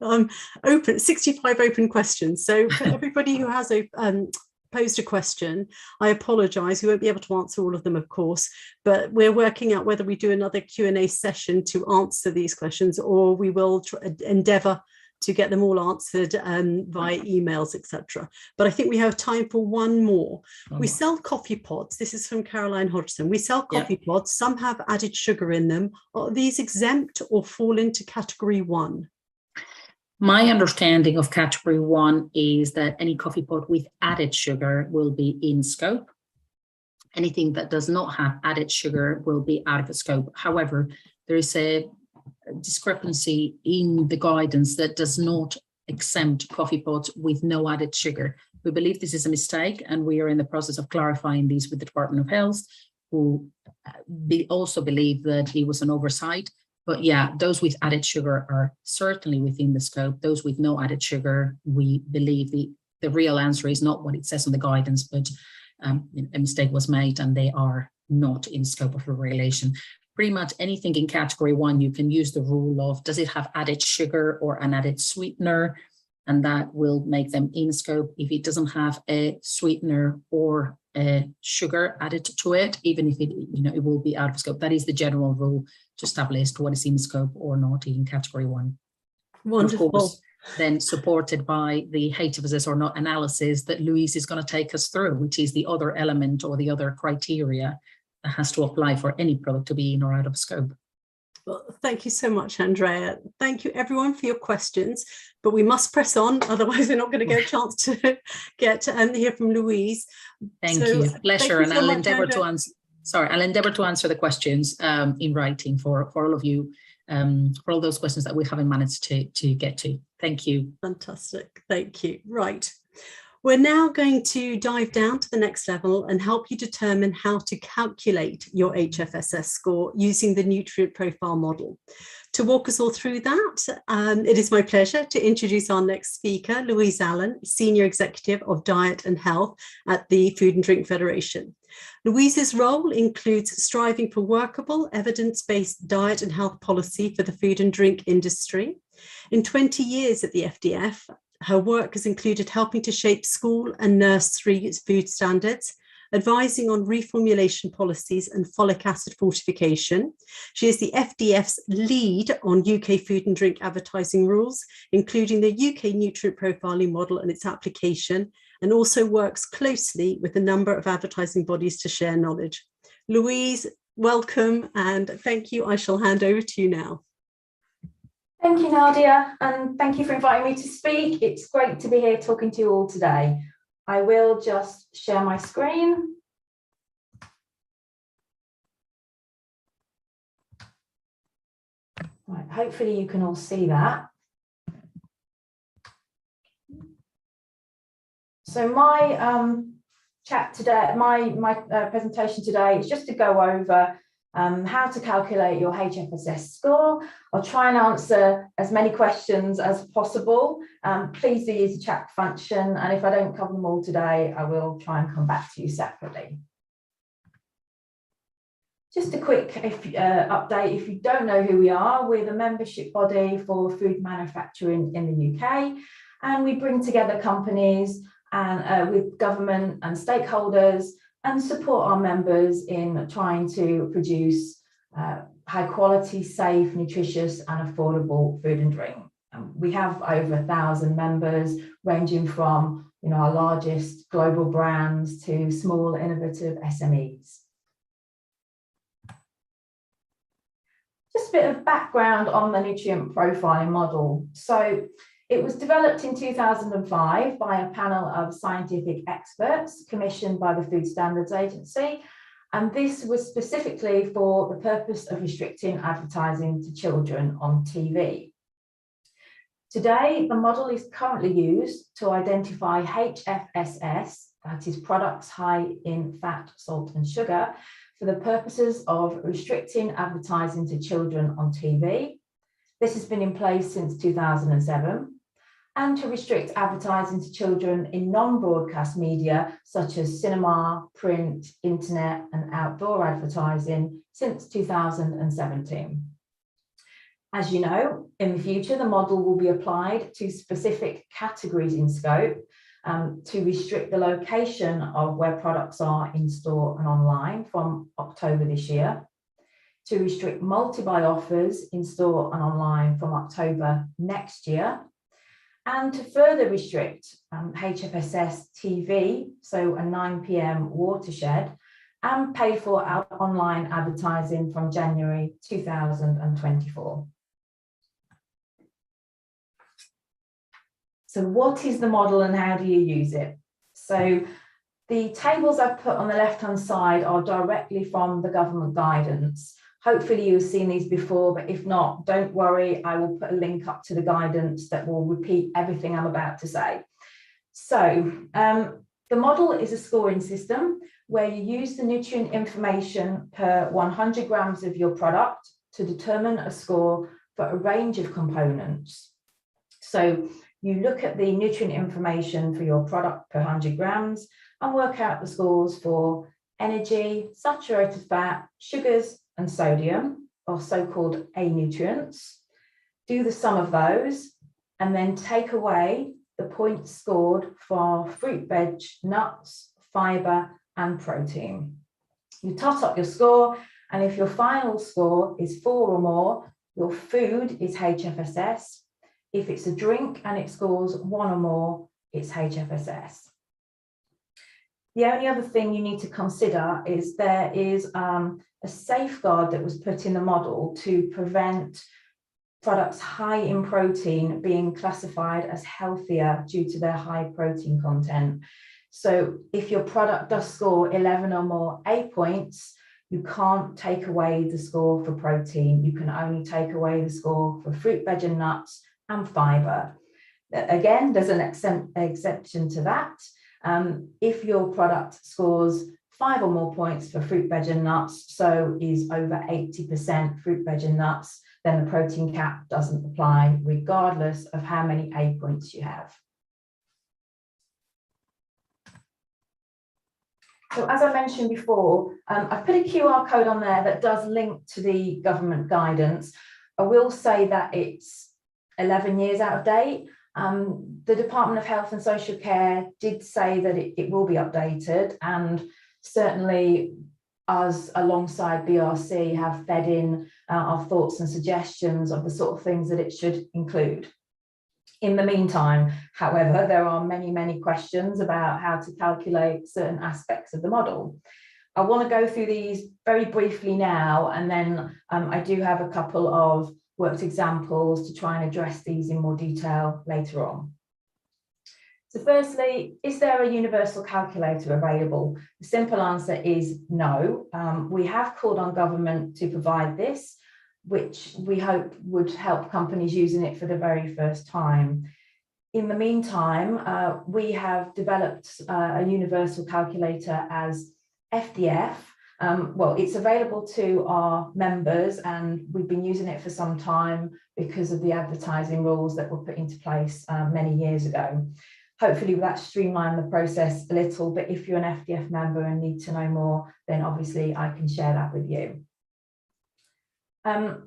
Speaker 1: 65 open questions. So for everybody who has posed a question, I apologise. We won't be able to answer all of them, of course, but we're working out whether we do another Q&A session to answer these questions, or we will endeavour to get them all answered via emails, etc. But I think we have time for one more. We sell coffee pods. This is from Caroline Hodgson. We sell coffee pods. Some have added sugar in them. Are these exempt or fall into category 1?
Speaker 2: My understanding of category 1 is that any coffee pod with added sugar will be in scope. Anything that does not have added sugar will be out of the scope. However, there is a discrepancy in the guidance that does not exempt coffee pods with no added sugar. We believe this is a mistake, and we are in the process of clarifying these with the Department of Health, who also believe that it was an oversight. But yeah, those with added sugar are certainly within the scope. Those with no added sugar, we believe the real answer is not what it says on the guidance, but a mistake was made and they are not in scope of the regulation. Pretty much anything in category 1, you can use the rule of, does it have added sugar or an added sweetener? And that will make them in scope. If it doesn't have a sweetener or a sugar added to it, even if it will be out of scope. That is the general rule to establish what is in scope or not in category 1.
Speaker 1: Wonderful.
Speaker 2: Of course, then supported by the HFSS or not analysis that Louise is going to take us through, which is the other element or the other criteria that has to apply for any product to be in or out of scope.
Speaker 1: Well, thank you so much, Andrea. Thank you, everyone, for your questions. But we must press on, otherwise we're not going to get a chance to get and hear from Louise.
Speaker 2: Thank you. Pleasure. And I'll endeavour to answer. Sorry, I'll endeavour to answer the questions in writing for all of you, for all those questions that we haven't managed to get to. Thank you.
Speaker 1: Fantastic. Thank you. Right. We're now going to dive down to the next level and help you determine how to calculate your HFSS score using the nutrient profile model. To walk us all through that, it is my pleasure to introduce our next speaker, Louise Allen, Senior Executive of Diet and Health at the Food and Drink Federation. Louise's role includes striving for workable, evidence-based diet and health policy for the food and drink industry. In 20 years at the FDF, her work has included helping to shape school and nursery food standards, advising on reformulation policies and folic acid fortification. She is the FDF's lead on UK food and drink advertising rules, including the UK nutrient profiling model and its application, and also works closely with a number of advertising bodies to share knowledge. Louise, welcome and thank you. I shall hand over to you now.
Speaker 3: Thank you, Nadia, and thank you for inviting me to speak. It's great to be here talking to you all today. I will just share my screen. Right, hopefully you can all see that. So my chat today, my presentation today is just to go over how to calculate your HFSS score. I'll try and answer as many questions as possible. Please do use the chat function, and if I don't cover them all today, I will try and come back to you separately. Just a quick update, if you don't know who we are, we're the membership body for food manufacturing in the UK, and we bring together companies and with government and stakeholders and support our members in trying to produce high quality, safe, nutritious and affordable food and drink. We have over 1,000 members, ranging from our largest global brands to small innovative SMEs. Just a bit of background on the nutrient profiling model. So it was developed in 2005 by a panel of scientific experts commissioned by the Food Standards Agency, and this was specifically for the purpose of restricting advertising to children on TV. Today, the model is currently used to identify HFSS, that is products high in fat, salt and sugar, for the purposes of restricting advertising to children on TV. This has been in place since 2007. And to restrict advertising to children in non-broadcast media, such as cinema, print, internet, and outdoor advertising since 2017. As you know, in the future, the model will be applied to specific categories in scope to restrict the location of where products are in store and online from October this year, to restrict multi-buy offers in store and online from October next year, and to further restrict HFSS TV, so a 9 PM watershed, and pay for online advertising from January 2024. So what is the model and how do you use it? So the tables I've put on the left-hand side are directly from the government guidance. Hopefully you've seen these before, but if not, don't worry, I will put a link up to the guidance that will repeat everything I'm about to say. So the model is a scoring system where you use the nutrient information per 100 grams of your product to determine a score for a range of components. So you look at the nutrient information for your product per 100 grams and work out the scores for energy, saturated fat, sugars, and sodium, or so-called A nutrients. Do the sum of those, and then take away the points scored for fruit, veg, nuts, fibre, and protein. You tot up your score, and if your final score is 4 or more, your food is HFSS. If it's a drink and it scores 1 or more, it's HFSS. The only other thing you need to consider is there is a safeguard that was put in the model to prevent products high in protein being classified as healthier due to their high protein content. So if your product does score 11 or more A points, you can't take away the score for protein. You can only take away the score for fruit, veg and nuts and fibre. Again, there's an exception to that. If your product scores 5 or more points for fruit, veg and nuts, so is over 80% fruit, veg and nuts, then the protein cap doesn't apply regardless of how many A points you have. So as I mentioned before, I've put a QR code on there that does link to the government guidance. I will say that it's 11 years out of date. The Department of Health and Social Care did say that it will be updated, and certainly us alongside BRC have fed in our thoughts and suggestions of the sort of things that it should include. In the meantime, however, there are many questions about how to calculate certain aspects of the model. I want to go through these very briefly now, and then I do have a couple of worked examples to try and address these in more detail later on. So firstly, is there a universal calculator available? The simple answer is no. We have called on government to provide this, which we hope would help companies using it for the very first time. In the meantime, we have developed a universal calculator as FDF. Well, it's available to our members, and we've been using it for some time because of the advertising rules that were put into place many years ago. Hopefully that streamlined the process a little, but if you're an FDF member and need to know more, then obviously I can share that with you.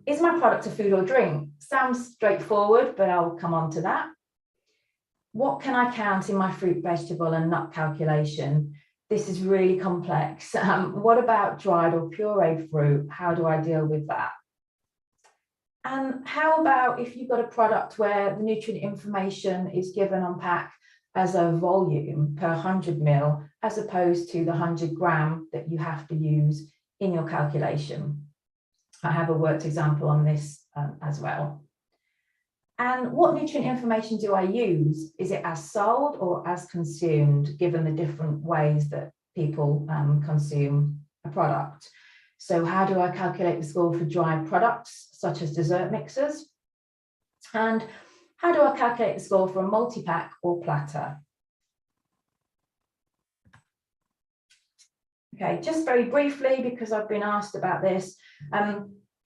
Speaker 3: Is my product a food or drink? Sounds straightforward, but I'll come on to that. What can I count in my fruit, vegetable and nut calculation? This is really complex. What about dried or pureed fruit? How do I deal with that? And how about if you've got a product where the nutrient information is given on pack as a volume per 100 ml, as opposed to the 100 gram that you have to use in your calculation? I have a worked example on this as well. And what nutrient information do I use? Is it as sold or as consumed, given the different ways that people consume a product? So how do I calculate the score for dried products, such as dessert mixers? And how do I calculate the score for a multi-pack or platter? Okay, just very briefly, because I've been asked about this,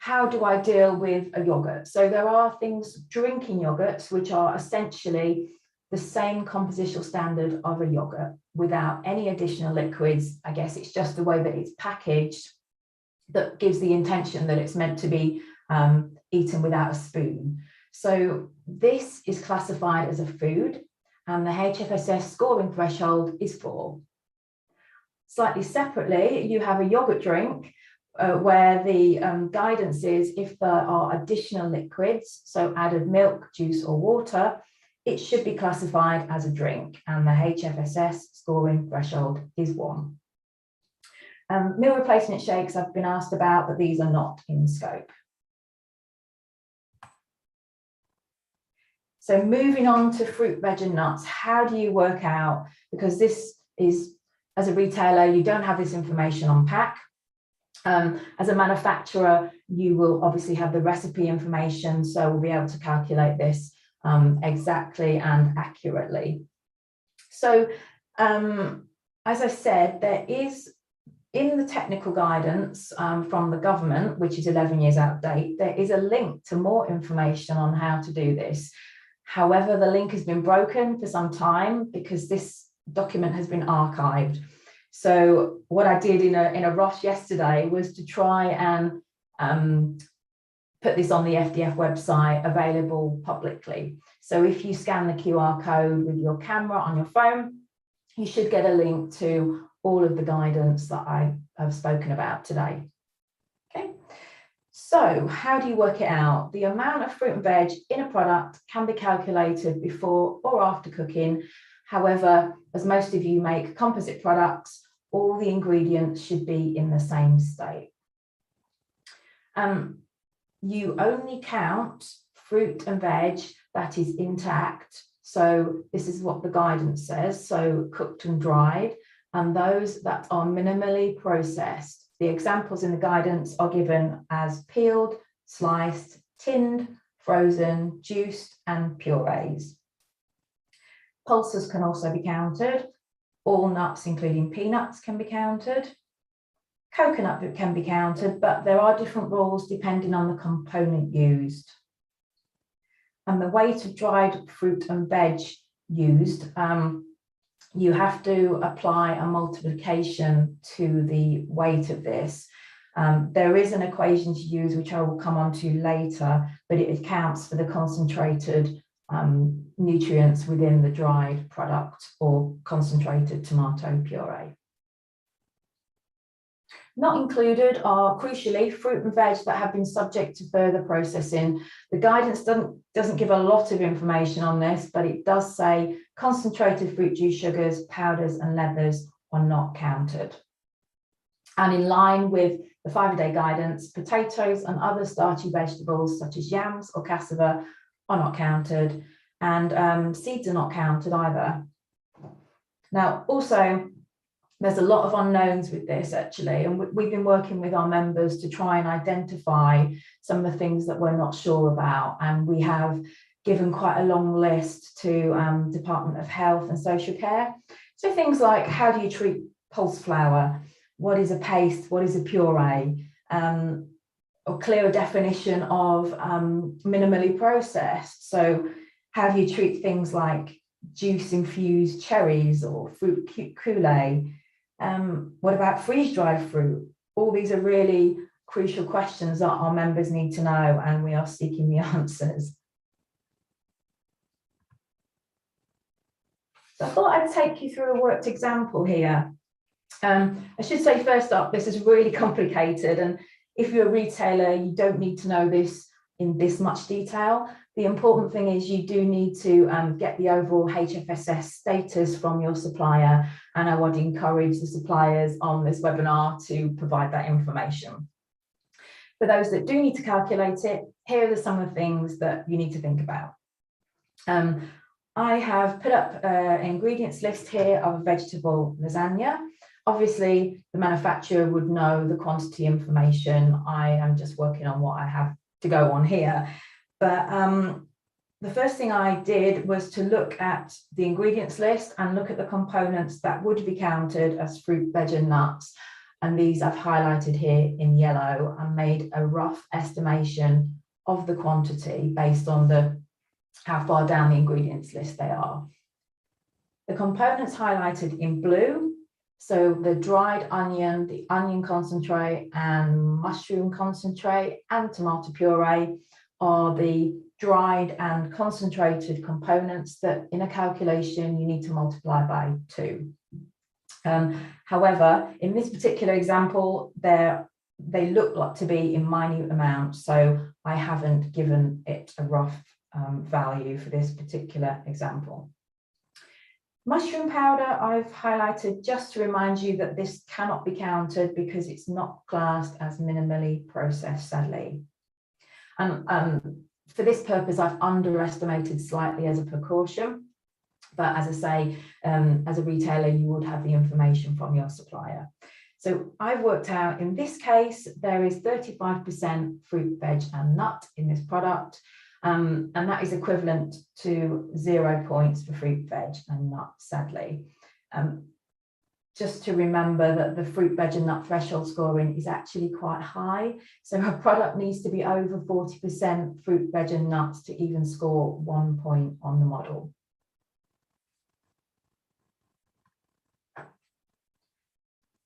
Speaker 3: how do I deal with a yogurt? So there are things, drinking yogurts, which are essentially the same compositional standard of a yogurt without any additional liquids. I guess it's just the way that it's packaged that gives the intention that it's meant to be eaten without a spoon. So this is classified as a food, and the HFSS scoring threshold is 4. Slightly separately, you have a yogurt drink where the guidance is if there are additional liquids, so added milk, juice or water, it should be classified as a drink, and the HFSS scoring threshold is 1. Meal replacement shakes I've been asked about, but these are not in scope. So moving on to fruit, veg and nuts, how do you work out, because this is, as a retailer, you don't have this information on pack. As a manufacturer, you will obviously have the recipe information, so we'll be able to calculate this exactly and accurately. So as I said, there is, in the technical guidance from the government, which is 11 years out of date, there is a link to more information on how to do this. However, the link has been broken for some time because this document has been archived. So what I did in a rush yesterday was to try and put this on the FDF website, available publicly. So if you scan the QR code with your camera on your phone, you should get a link to all of the guidance that I have spoken about today. Okay, so how do you work it out? The amount of fruit and veg in a product can be calculated before or after cooking. However, as most of you make composite products, all the ingredients should be in the same state. You only count fruit and veg that is intact. So this is what the guidance says. So cooked and dried, and those that are minimally processed. The examples in the guidance are given as peeled, sliced, tinned, frozen, juiced, and purees. Pulses can also be counted. All nuts, including peanuts, can be counted. Coconut can be counted, but there are different rules depending on the component used. And the weight of dried fruit and veg used, you have to apply a multiplication to the weight of this. There is an equation to use, which I will come on to later, but it accounts for the concentrated nutrients within the dried product or concentrated tomato puree. Not included are, crucially, fruit and veg that have been subject to further processing. The guidance doesn't give a lot of information on this, but it does say concentrated fruit juice sugars, powders and leathers are not counted. And in line with the 5-a-day guidance, potatoes and other starchy vegetables such as yams or cassava are not counted, and seeds are not counted either. Now, also, there's a lot of unknowns with this actually, and we've been working with our members to try and identify some of the things that we're not sure about, and we have given quite a long list to Department of Health and Social Care. So things like, how do you treat pulse flour? What is a paste? What is a puree? Or clearer definition of minimally processed. So how do you treat things like juice infused cherries or fruit coulis? What about freeze-dried fruit? All these are really crucial questions that our members need to know, and we are seeking the answers. So I thought I'd take you through a worked example here. I should say first up, this is really complicated, and if you're a retailer, you don't need to know this in this much detail. The important thing is you do need to get the overall HFSS status from your supplier, and I want to encourage the suppliers on this webinar to provide that information. For those that do need to calculate it, here are some of the things that you need to think about. I have put up an ingredients list here of a vegetable lasagna. Obviously, the manufacturer would know the quantity information. I am just working on what I have to go on here. But the first thing I did was to look at the ingredients list and look at the components that would be counted as fruit, veg and nuts. And these I've highlighted here in yellow and made a rough estimation of the quantity based on how far down the ingredients list they are. The components highlighted in blue, so the dried onion, the onion concentrate and mushroom concentrate and tomato puree are the dried and concentrated components that in a calculation you need to multiply by 2. However, in this particular example, they look like to be in minute amounts, so I haven't given it a rough value for this particular example. Mushroom powder I've highlighted just to remind you that this cannot be counted because it's not classed as minimally processed, sadly. And for this purpose, I've underestimated slightly as a precaution. But as I say, as a retailer, you would have the information from your supplier. So I've worked out in this case, there is 35% fruit, veg and nut in this product. And that is equivalent to 0 points for fruit, veg and nut, sadly. Just to remember that the fruit, veg and nut threshold scoring is actually quite high. So a product needs to be over 40% fruit, veg and nuts to even score 1 point on the model.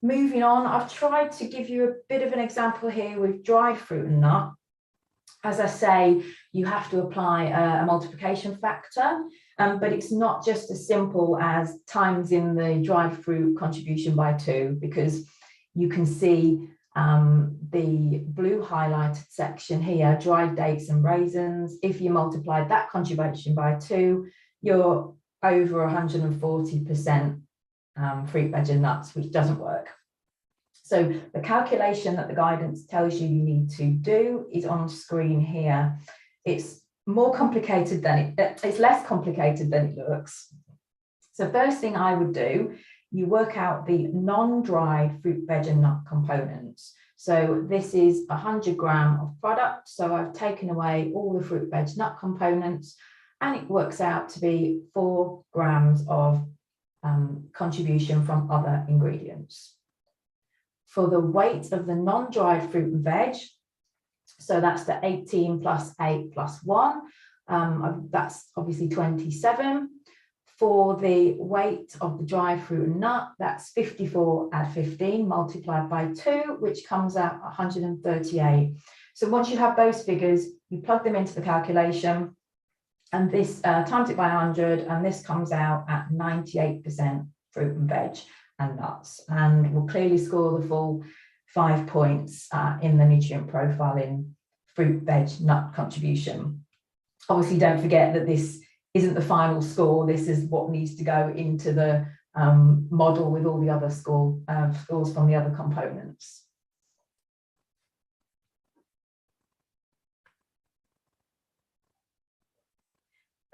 Speaker 3: Moving on, I've tried to give you a bit of an example here with dried fruit and nut. As I say, you have to apply a multiplication factor, but it's not just as simple as times in the dried fruit contribution by 2, because you can see the blue highlighted section here, dried dates and raisins. If you multiply that contribution by 2, you're over 140% fruit, veg and nuts, which doesn't work. So the calculation that the guidance tells you you need to do is on screen here. It's more complicated than it's less complicated than it looks. So first thing I would do, you work out the non-dried fruit, veg and nut components. So this is 100 grams of product. So I've taken away all the fruit, veg, nut components and it works out to be 4 grams of contribution from other ingredients. For the weight of the non-dried fruit and veg, so that's the 18 plus 8 plus 1, that's obviously 27. For the weight of the dried fruit and nut, that's 54 add 15 multiplied by 2, which comes out 138. So once you have those figures, you plug them into the calculation, and this times it by 100, and this comes out at 98% fruit and veg and nuts, and will clearly score the full 5 points in the nutrient profiling fruit, veg, nut contribution. Obviously, don't forget that this isn't the final score. This is what needs to go into the model with all the other scores from the other components.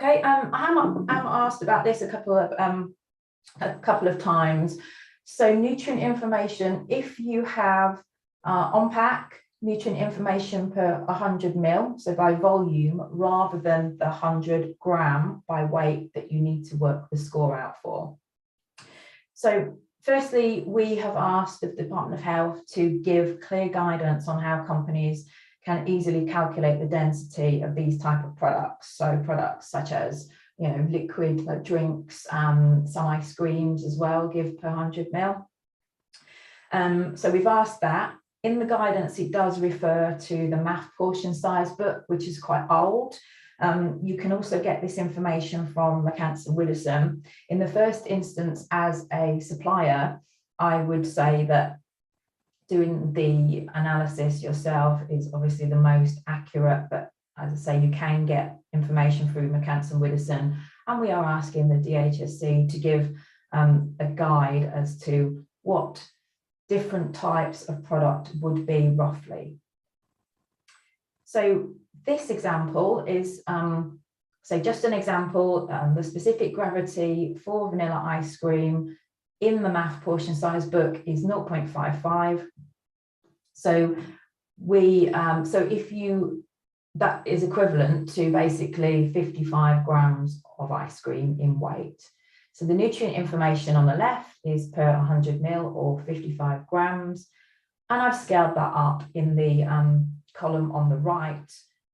Speaker 3: Okay, I'm asked about this a couple of times. So nutrient information, if you have on pack nutrient information per 100 ml, so by volume, rather than the 100 gram by weight that you need to work the score out for. So firstly, we have asked the Department of Health to give clear guidance on how companies can easily calculate the density of these type of products. So products such as, you know, liquid like drinks, some ice creams as well, give per 100 ml. So we've asked that. In the guidance, it does refer to the math portion size book, which is quite old. You can also get this information from McCants & Willison. In the first instance, as a supplier, I would say that doing the analysis yourself is obviously the most accurate, but as I say, you can get information through McCants & Willison, and we are asking the DHSC to give a guide as to what different types of product would be roughly. So this example is, so just an example, the specific gravity for vanilla ice cream in the math portion size book is 0.55. So that is equivalent to basically 55 grams of ice cream in weight. So the nutrient information on the left is per 100 ml or 55 grams. And I've scaled that up in the column on the right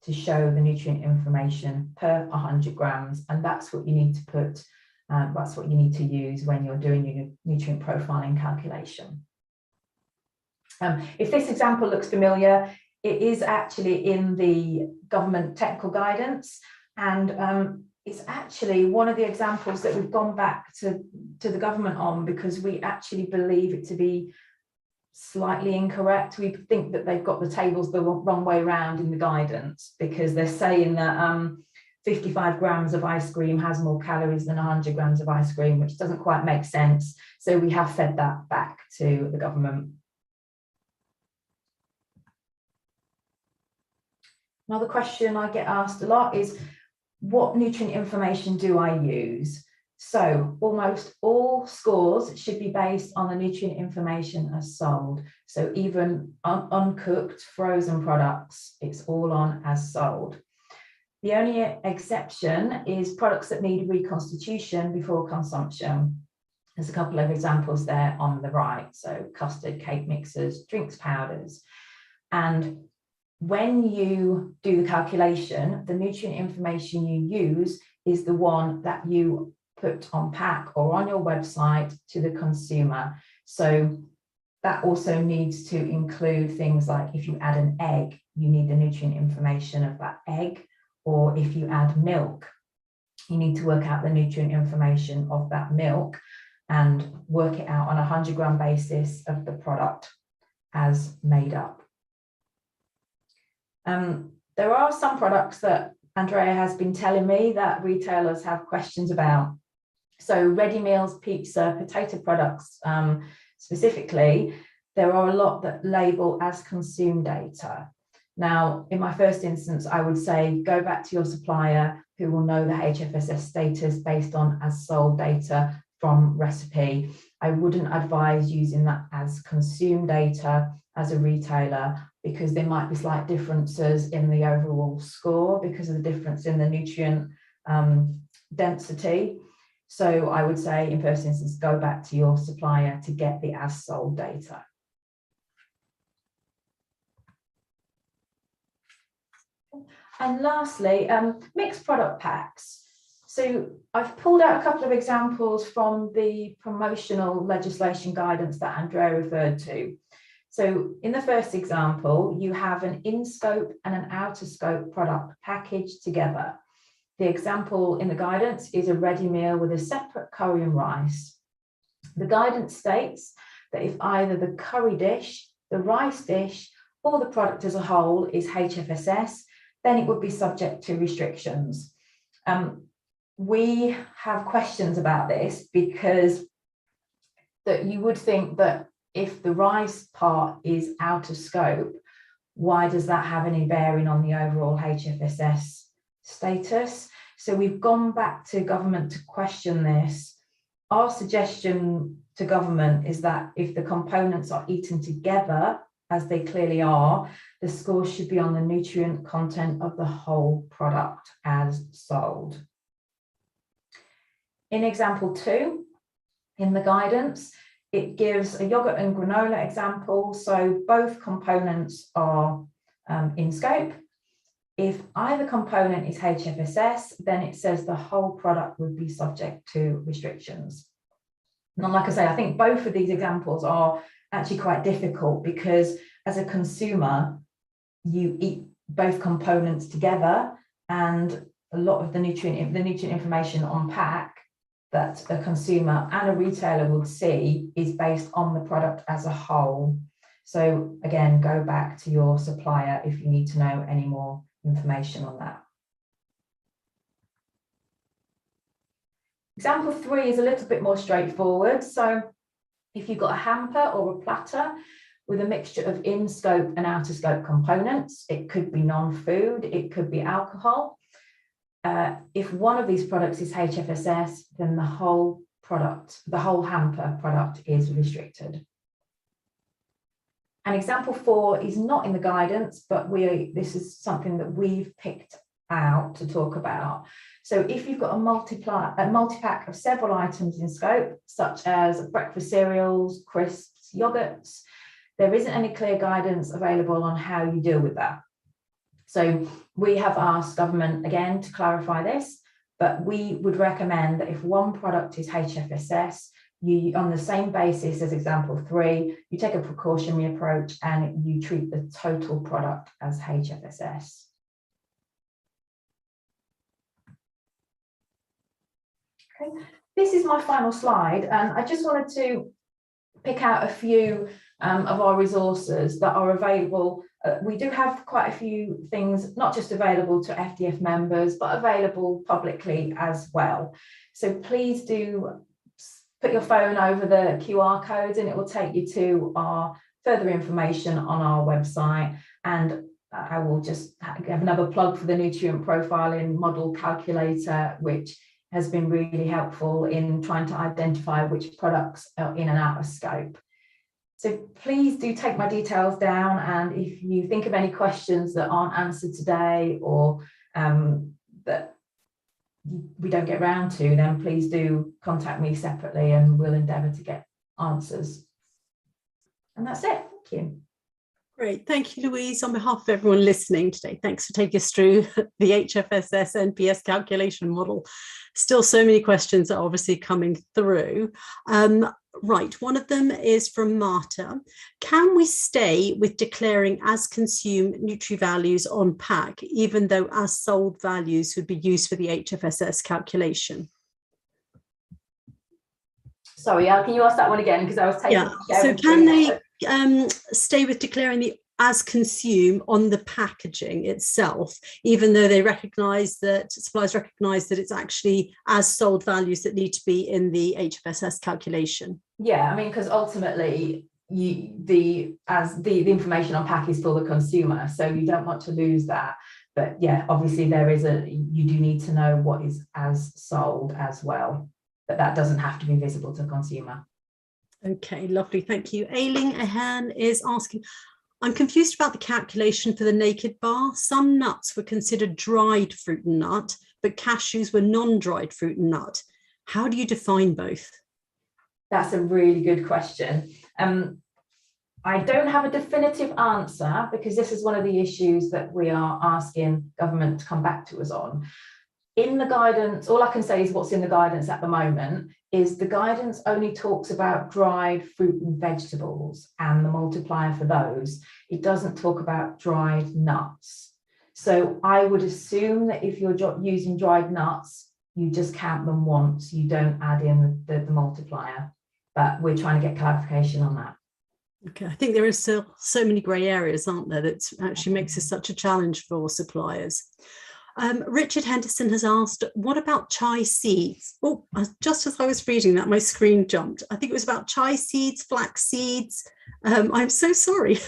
Speaker 3: to show the nutrient information per 100 grams. And that's what you need to put, that's what you need to use when you're doing your nutrient profiling calculation. If this example looks familiar, it is actually in the government technical guidance, and it's actually one of the examples that we've gone back to the government on because we actually believe it to be slightly incorrect. We think that they've got the tables the wrong way around in the guidance, because they're saying that 55 grams of ice cream has more calories than 100 grams of ice cream, which doesn't quite make sense. So we have fed that back to the government. Another question I get asked a lot is, what nutrient information do I use? So almost all scores should be based on the nutrient information as sold. So even uncooked frozen products, it's all on as sold. The only exception is products that need reconstitution before consumption. There's a couple of examples there on the right. So custard, cake mixers, drinks powders. And when you do the calculation, the nutrient information you use is the one that you put on pack or on your website to the consumer. So that also needs to include things like if you add an egg, you need the nutrient information of that egg, or if you add milk, you need to work out the nutrient information of that milk and work it out on a 100 gram basis of the product as made up. There are some products that Andrea has been telling me that retailers have questions about. So ready meals, pizza, potato products specifically, there are a lot that label as consumed data. Now, in my first instance, I would say go back to your supplier who will know the HFSS status based on as sold data from recipe. I wouldn't advise using that as consumed data as a retailer, because there might be slight differences in the overall score because of the difference in the nutrient density. So I would say in first instance, go back to your supplier to get the as sold data. And lastly, mixed product packs. So I've pulled out a couple of examples from the promotional legislation guidance that Andrea referred to. So in the first example, you have an in-scope and an out-of-scope product packaged together. The example in the guidance is a ready meal with a separate curry and rice. The guidance states that if either the curry dish, the rice dish, or the product as a whole is HFSS, then it would be subject to restrictions. We have questions about this because that you would think that if the rice part is out of scope, why does that have any bearing on the overall HFSS status? So we've gone back to government to question this. Our suggestion to government is that if the components are eaten together, as they clearly are, the score should be on the nutrient content of the whole product as sold. In example 2, in the guidance, it gives a yogurt and granola example. So both components are in scope. If either component is HFSS, then it says the whole product would be subject to restrictions. And like I say, I think both of these examples are actually quite difficult because as a consumer, you eat both components together, and a lot of the nutrient information on pack that a consumer and a retailer would see is based on the product as a whole. So again, go back to your supplier if you need to know any more information on that. Example 3 is a little bit more straightforward. So if you've got a hamper or a platter with a mixture of in-scope and out-of-scope components, it could be non-food, it could be alcohol. If one of these products is HFSS, then the whole hamper product is restricted. And example 4 is not in the guidance, but this is something that we've picked out to talk about. So if you've got a multi-pack of several items in scope, such as breakfast cereals, crisps, yogurts, there isn't any clear guidance available on how you deal with that. So we have asked government again to clarify this, but we would recommend that if one product is HFSS, you, on the same basis as example 3, you take a precautionary approach and you treat the total product as HFSS. Okay, this is my final slide, and I just wanted to pick out a few of our resources that are available. We do have quite a few things, not just available to FDF members, but available publicly as well. So please do put your phone over the QR codes and it will take you to our further information on our website. And I will just have another plug for the nutrient profiling model calculator, which has been really helpful in trying to identify which products are in and out of scope. So please do take my details down, and if you think of any questions that aren't answered today or that we don't get round to, then please do contact me separately and we'll endeavour to get answers. And that's it. Thank you.
Speaker 1: Great. Thank you, Louise. On behalf of everyone listening today, thanks for taking us through the HFSS NPS calculation model. Still so many questions are obviously coming through. Right, one of them is from Marta. Can we stay with declaring as consumed Nutri values on pack, even though as sold values would be used for the HFSS calculation?
Speaker 3: Sorry, can you ask that one again? Because I was taking.
Speaker 1: Yeah. So can they stay with declaring the as consumed on the packaging itself, even though they recognise that suppliers recognise that it's actually as sold values that need to be in the HFSS calculation? Yeah, I mean, because ultimately the information on pack is for the consumer, so you don't want to lose that. But yeah, obviously you do need to know what is as sold as well, but that doesn't have to be visible to the consumer. Okay, lovely, thank you. Ailing Ahan is asking, I'm confused about the calculation for the naked bar. Some nuts were considered dried fruit and nut, but cashews were non-dried fruit and nut. How do you define both?
Speaker 3: That's a really good question. I don't have a definitive answer because this is one of the issues that we are asking government to come back to us on. In the guidance, all I can say is what's in the guidance at the moment is the guidance only talks about dried fruit and vegetables and the multiplier for those. It doesn't talk about dried nuts. So I would assume that if you're using dried nuts, you just count them once, you don't add in the multiplier, but we're trying to get clarification on that.
Speaker 1: Okay, I think there are still so many grey areas, aren't there, that actually makes this such a challenge for suppliers. Richard Henderson has asked, what about chai seeds? Oh, just as I was reading that, my screen jumped. I think it was about chai seeds, flax seeds. I'm so sorry,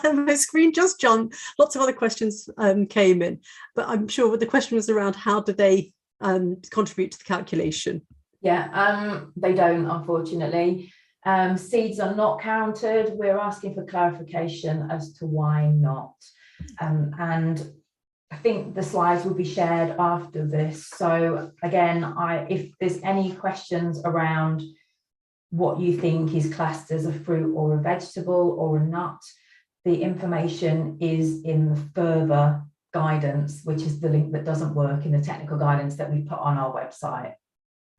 Speaker 1: my screen just jumped. Lots of other questions came in, but I'm sure the question was around how do they contribute to the calculation?
Speaker 3: Yeah, they don't, unfortunately. Seeds are not counted. We're asking for clarification as to why not. And I think the slides will be shared after this. So again, if there's any questions around what you think is classed as a fruit or a vegetable or a nut, the information is in the further guidance, which is the link that doesn't work in the technical guidance that we put on our website.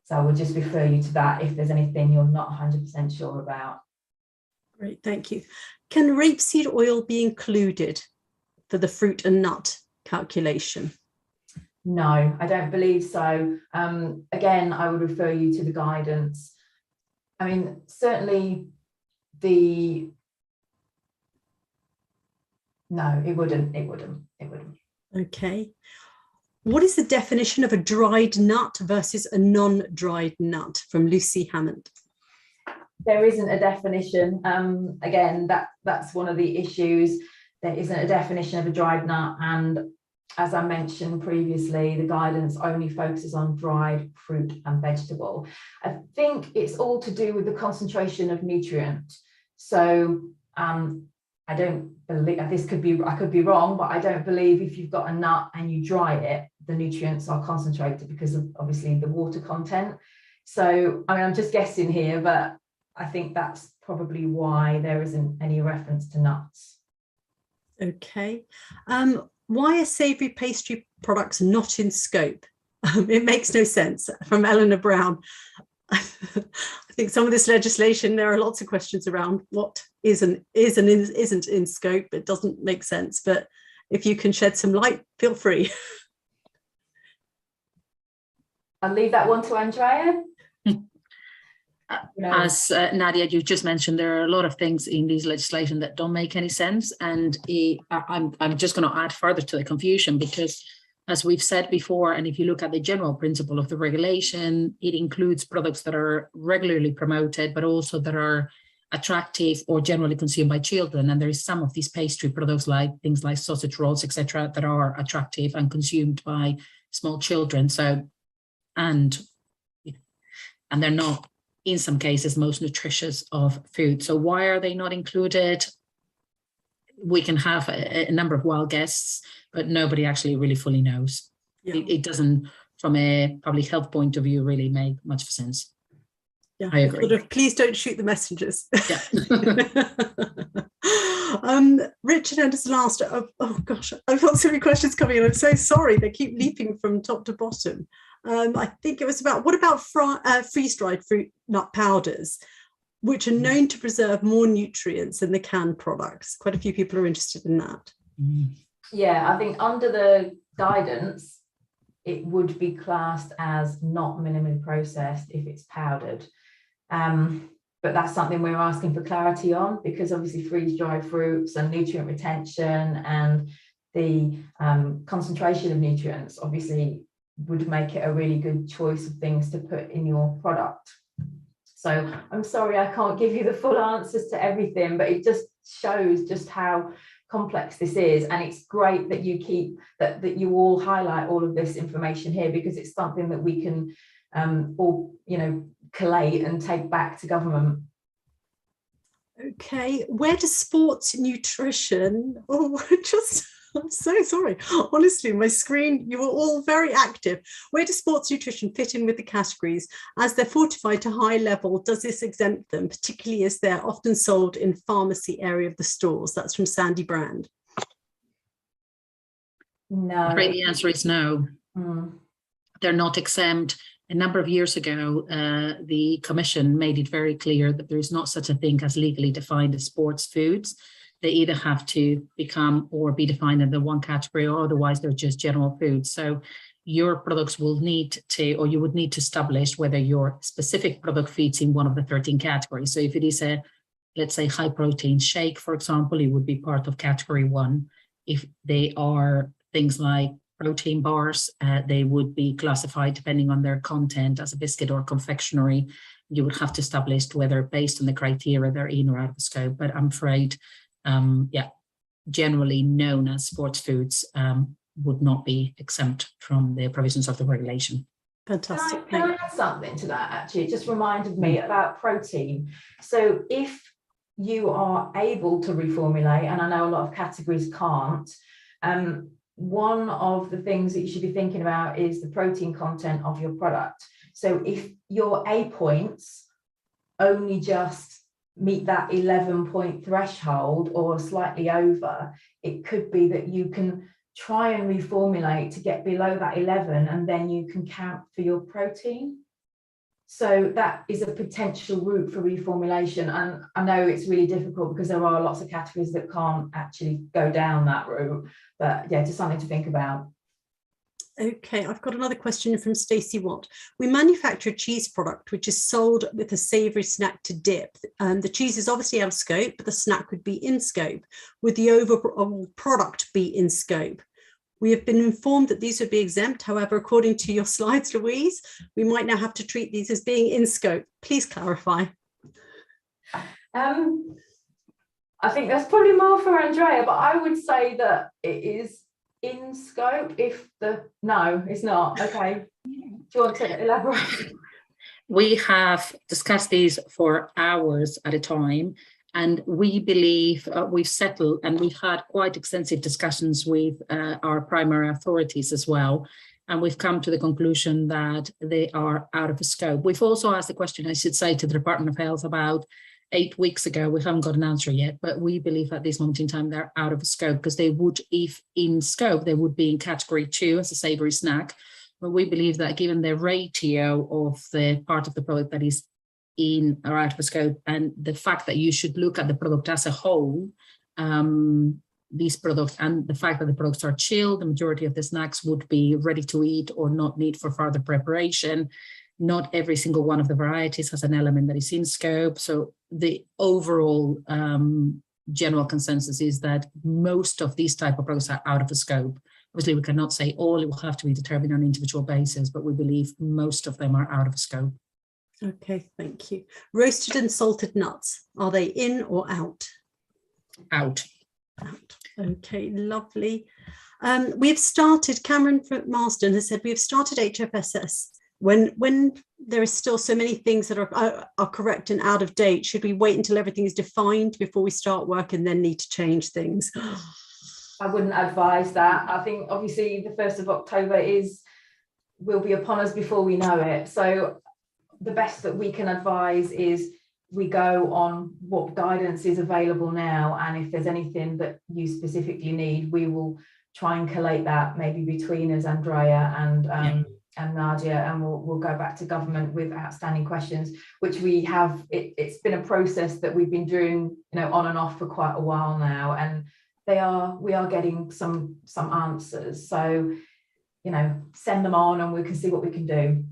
Speaker 3: So I will just refer you to that if there's anything you're not 100% sure about.
Speaker 1: Great, thank you. Can rapeseed oil be included for the fruit and nut calculation?
Speaker 3: No, I don't believe so. Again, I would refer you to the guidance. I mean, certainly no, it wouldn't.
Speaker 1: Okay. What is the definition of a dried nut versus a non-dried nut? From Lucy Hammond.
Speaker 3: There isn't a definition. Again, that's one of the issues. There isn't a definition of a dried nut. And as I mentioned previously, the guidance only focuses on dried fruit and vegetable. I think it's all to do with the concentration of nutrient. So I don't believe, I could be wrong, but I don't believe if you've got a nut and you dry it, the nutrients are concentrated because of obviously the water content. So I mean, I'm just guessing here, but I think that's probably why there isn't any reference to nuts.
Speaker 1: Okay. Why are savoury pastry products not in scope? It makes no sense. From Eleanor Brown. I think some of this legislation, there are lots of questions around what is and isn't in scope. It doesn't make sense, but if you can shed some light, feel free.
Speaker 3: I'll leave that one to Andrea.
Speaker 2: As Nadia, you just mentioned, there are a lot of things in this legislation that don't make any sense. And I'm just going to add further to the confusion because, as we've said before, and if you look at the general principle of the regulation, it includes products that are regularly promoted, but also that are attractive or generally consumed by children. And there is some of these pastry products, like things like sausage rolls, etc., that are attractive and consumed by small children. So, and they're not, in some cases, most nutritious of food. So why are they not included? We can have a number of wild guesses, but nobody actually really fully knows. Yeah. It doesn't, from a public health point of view, really make much sense.
Speaker 1: Yeah,
Speaker 2: I agree.
Speaker 1: Sort of, please don't shoot the messengers.
Speaker 2: Yeah.
Speaker 1: Richard Anderson asked, oh gosh, I've got so many questions coming in. I'm so sorry. They keep leaping from top to bottom. I think it was about, what about freeze-dried fruit nut powders, which are known to preserve more nutrients than the canned products? Quite a few people are interested in that.
Speaker 3: Yeah, I think under the guidance, it would be classed as not minimally processed if it's powdered. But that's something we're asking for clarity on, because obviously freeze-dried fruits and nutrient retention and the concentration of nutrients obviously would make it a really good choice of things to put in your product. So I'm sorry I can't give you the full answers to everything, but it just shows just how complex this is. And it's great that you keep that you all highlight all of this information here, because it's something that we can all, you know, collate and take back to government. Okay, where does sports nutrition,
Speaker 1: I'm so sorry. Honestly, my screen, you were all very active. Where does sports nutrition fit in with the categories? As they're fortified to high level, does this exempt them, particularly as they're often sold in pharmacy area of the stores? That's from Sandy Brand.
Speaker 3: No.
Speaker 2: I'm afraid the answer is no. They're not exempt. A number of years ago, the Commission made it very clear that there is not such a thing as legally defined as sports foods. They either have to become or be defined in the one category, or otherwise they're just general foods. So your products will need to, or you would need to establish whether your specific product fits in one of the 13 categories. So if it is a, let's say, high protein shake, for example, it would be part of category 1. If they are things like protein bars, they would be classified depending on their content as a biscuit or confectionery. You would have to establish whether, based on the criteria, they're in or out of the scope. But I'm afraid, generally known as sports foods would not be exempt from the provisions of the regulation.
Speaker 1: Fantastic.
Speaker 3: Can I add something to that? Actually, it just reminded me about protein. So if you are able to reformulate, and I know a lot of categories can't, one of the things that you should be thinking about is the protein content of your product. So if your A points only just meet that 11-point threshold or slightly over, it could be that you can try and reformulate to get below that 11, and then you can count for your protein. So that is a potential route for reformulation. And I know it's really difficult because there are lots of categories that can't actually go down that route. But yeah, just something to think about.
Speaker 1: Okay, I've got another question from Stacey Watt. We manufacture a cheese product which is sold with a savoury snack to dip. The cheese is obviously out of scope, but the snack would be in scope. Would the overall product be in scope? We have been informed that these would be exempt. However, according to your slides, Louise, we might now have to treat these as being in scope. Please clarify.
Speaker 3: I think that's probably more for Andrea, but I would say that it is in scope. No, it's not. Okay. Do you want to elaborate?
Speaker 2: We have discussed these for hours at a time. And we believe we've settled, and we've had quite extensive discussions with our primary authorities as well. And we've come to the conclusion that they are out of scope. We've also asked the question, I should say, to the Department of Health about 8 weeks ago. We haven't got an answer yet, but we believe at this moment in time they're out of scope, because they would, if in scope, they would be in category 2 as a savoury snack. But we believe that given the ratio of the part of the product that is in or out of scope, and the fact that you should look at the product as a whole, these products, and the fact that the products are chilled, the majority of the snacks would be ready to eat or not need for further preparation. Not every single one of the varieties has an element that is in scope. So the overall general consensus is that most of these type of products are out of the scope. Obviously, we cannot say all, it will have to be determined on an individual basis, but we believe most of them are out of scope.
Speaker 1: Okay, thank you. Roasted and salted nuts, are they in or out?
Speaker 2: Out.
Speaker 1: Out. Okay, lovely. We've started, Cameron from Marsden has said, we've started HFSS. When there is still so many things that are correct and out of date, should we wait until everything is defined before we start work and then need to change things?
Speaker 3: I wouldn't advise that. I think obviously the 1st of October will be upon us before we know it. So the best that we can advise is we go on what guidance is available now, and if there's anything that you specifically need, we will try and collate that maybe between us, Andrea and Nadia, and we'll go back to government with outstanding questions, which we have. It's been a process that we've been doing, on and off for quite a while now, and we are getting some answers. So, send them on, and we can see what we can do.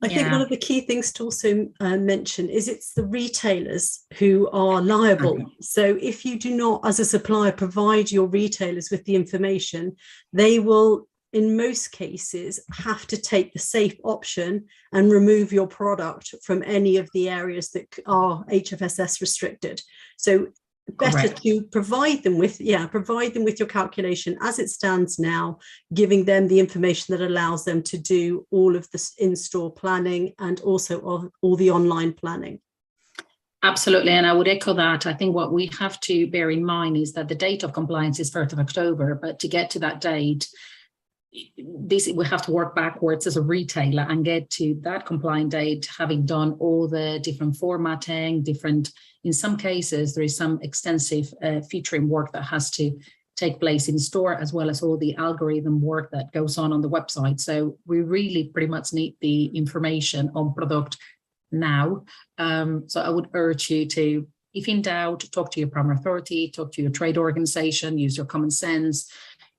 Speaker 1: I think one of the key things to also mention is it's the retailers who are liable. So if you do not, as a supplier, provide your retailers with the information, they will, in most cases, have to take the safe option and remove your product from any of the areas that are HFSS restricted. So better to provide them with your calculation as it stands now, giving them the information that allows them to do all of the in-store planning and also all the online planning.
Speaker 2: Absolutely, and I would echo that. I think what we have to bear in mind is that the date of compliance is 1st of October, but to get to that date, we have to work backwards as a retailer and get to that compliant date, having done all the different formatting, in some cases, there is some extensive featuring work that has to take place in store, as well as all the algorithm work that goes on the website. So we really pretty much need the information on product now. So I would urge you to, if in doubt, talk to your primary authority, talk to your trade organization, use your common sense,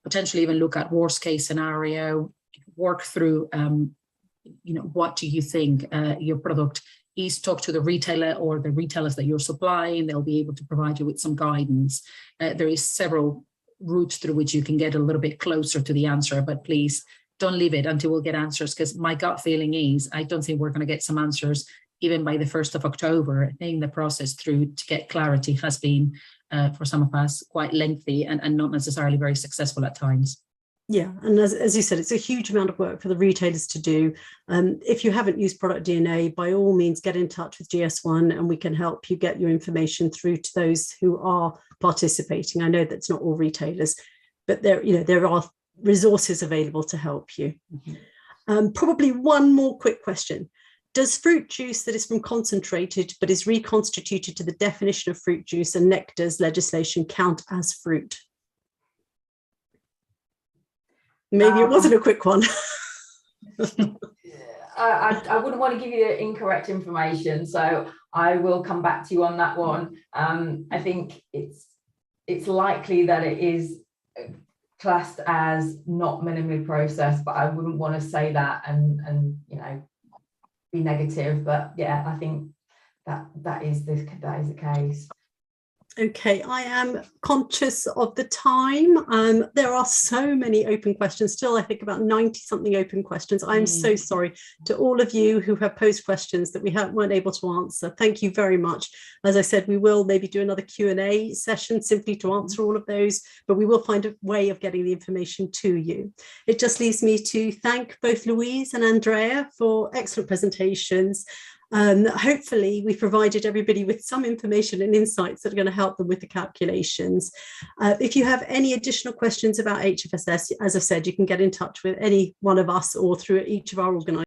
Speaker 2: potentially even look at worst case scenario, work through, what do you think your product is, talk to the retailer or the retailers that you're supplying. They'll be able to provide you with some guidance. There is several routes through which you can get a little bit closer to the answer, but please don't leave it until we'll get answers, because my gut feeling is I don't think we're going to get some answers even by the 1st of October. I think the process through to get clarity has been, for some of us, quite lengthy and not necessarily very successful at times.
Speaker 1: Yeah, and as you said, it's a huge amount of work for the retailers to do. If you haven't used Product DNA, by all means, get in touch with GS1 and we can help you get your information through to those who are participating. I know that's not all retailers, but there are resources available to help you. Mm-hmm. Probably one more quick question. Does fruit juice that is from concentrated but is reconstituted to the definition of fruit juice and nectars legislation count as fruit? Maybe it wasn't a quick one.
Speaker 3: I wouldn't want to give you incorrect information, so I will come back to you on that one. I think it's likely that it is classed as not minimally processed, but I wouldn't want to say that and be negative. But yeah, I think that is the case.
Speaker 1: Okay, I am conscious of the time. There are so many open questions, still I think about 90 something open questions. I'm so sorry to all of you who have posed questions that we weren't able to answer. Thank you very much. As I said, we will maybe do another Q&A session simply to answer all of those, but we will find a way of getting the information to you. It just leaves me to thank both Louise and Andrea for excellent presentations. Hopefully we provided everybody with some information and insights that are going to help them with the calculations. If you have any additional questions about HFSS, as I said, you can get in touch with any one of us or through each of our organisations.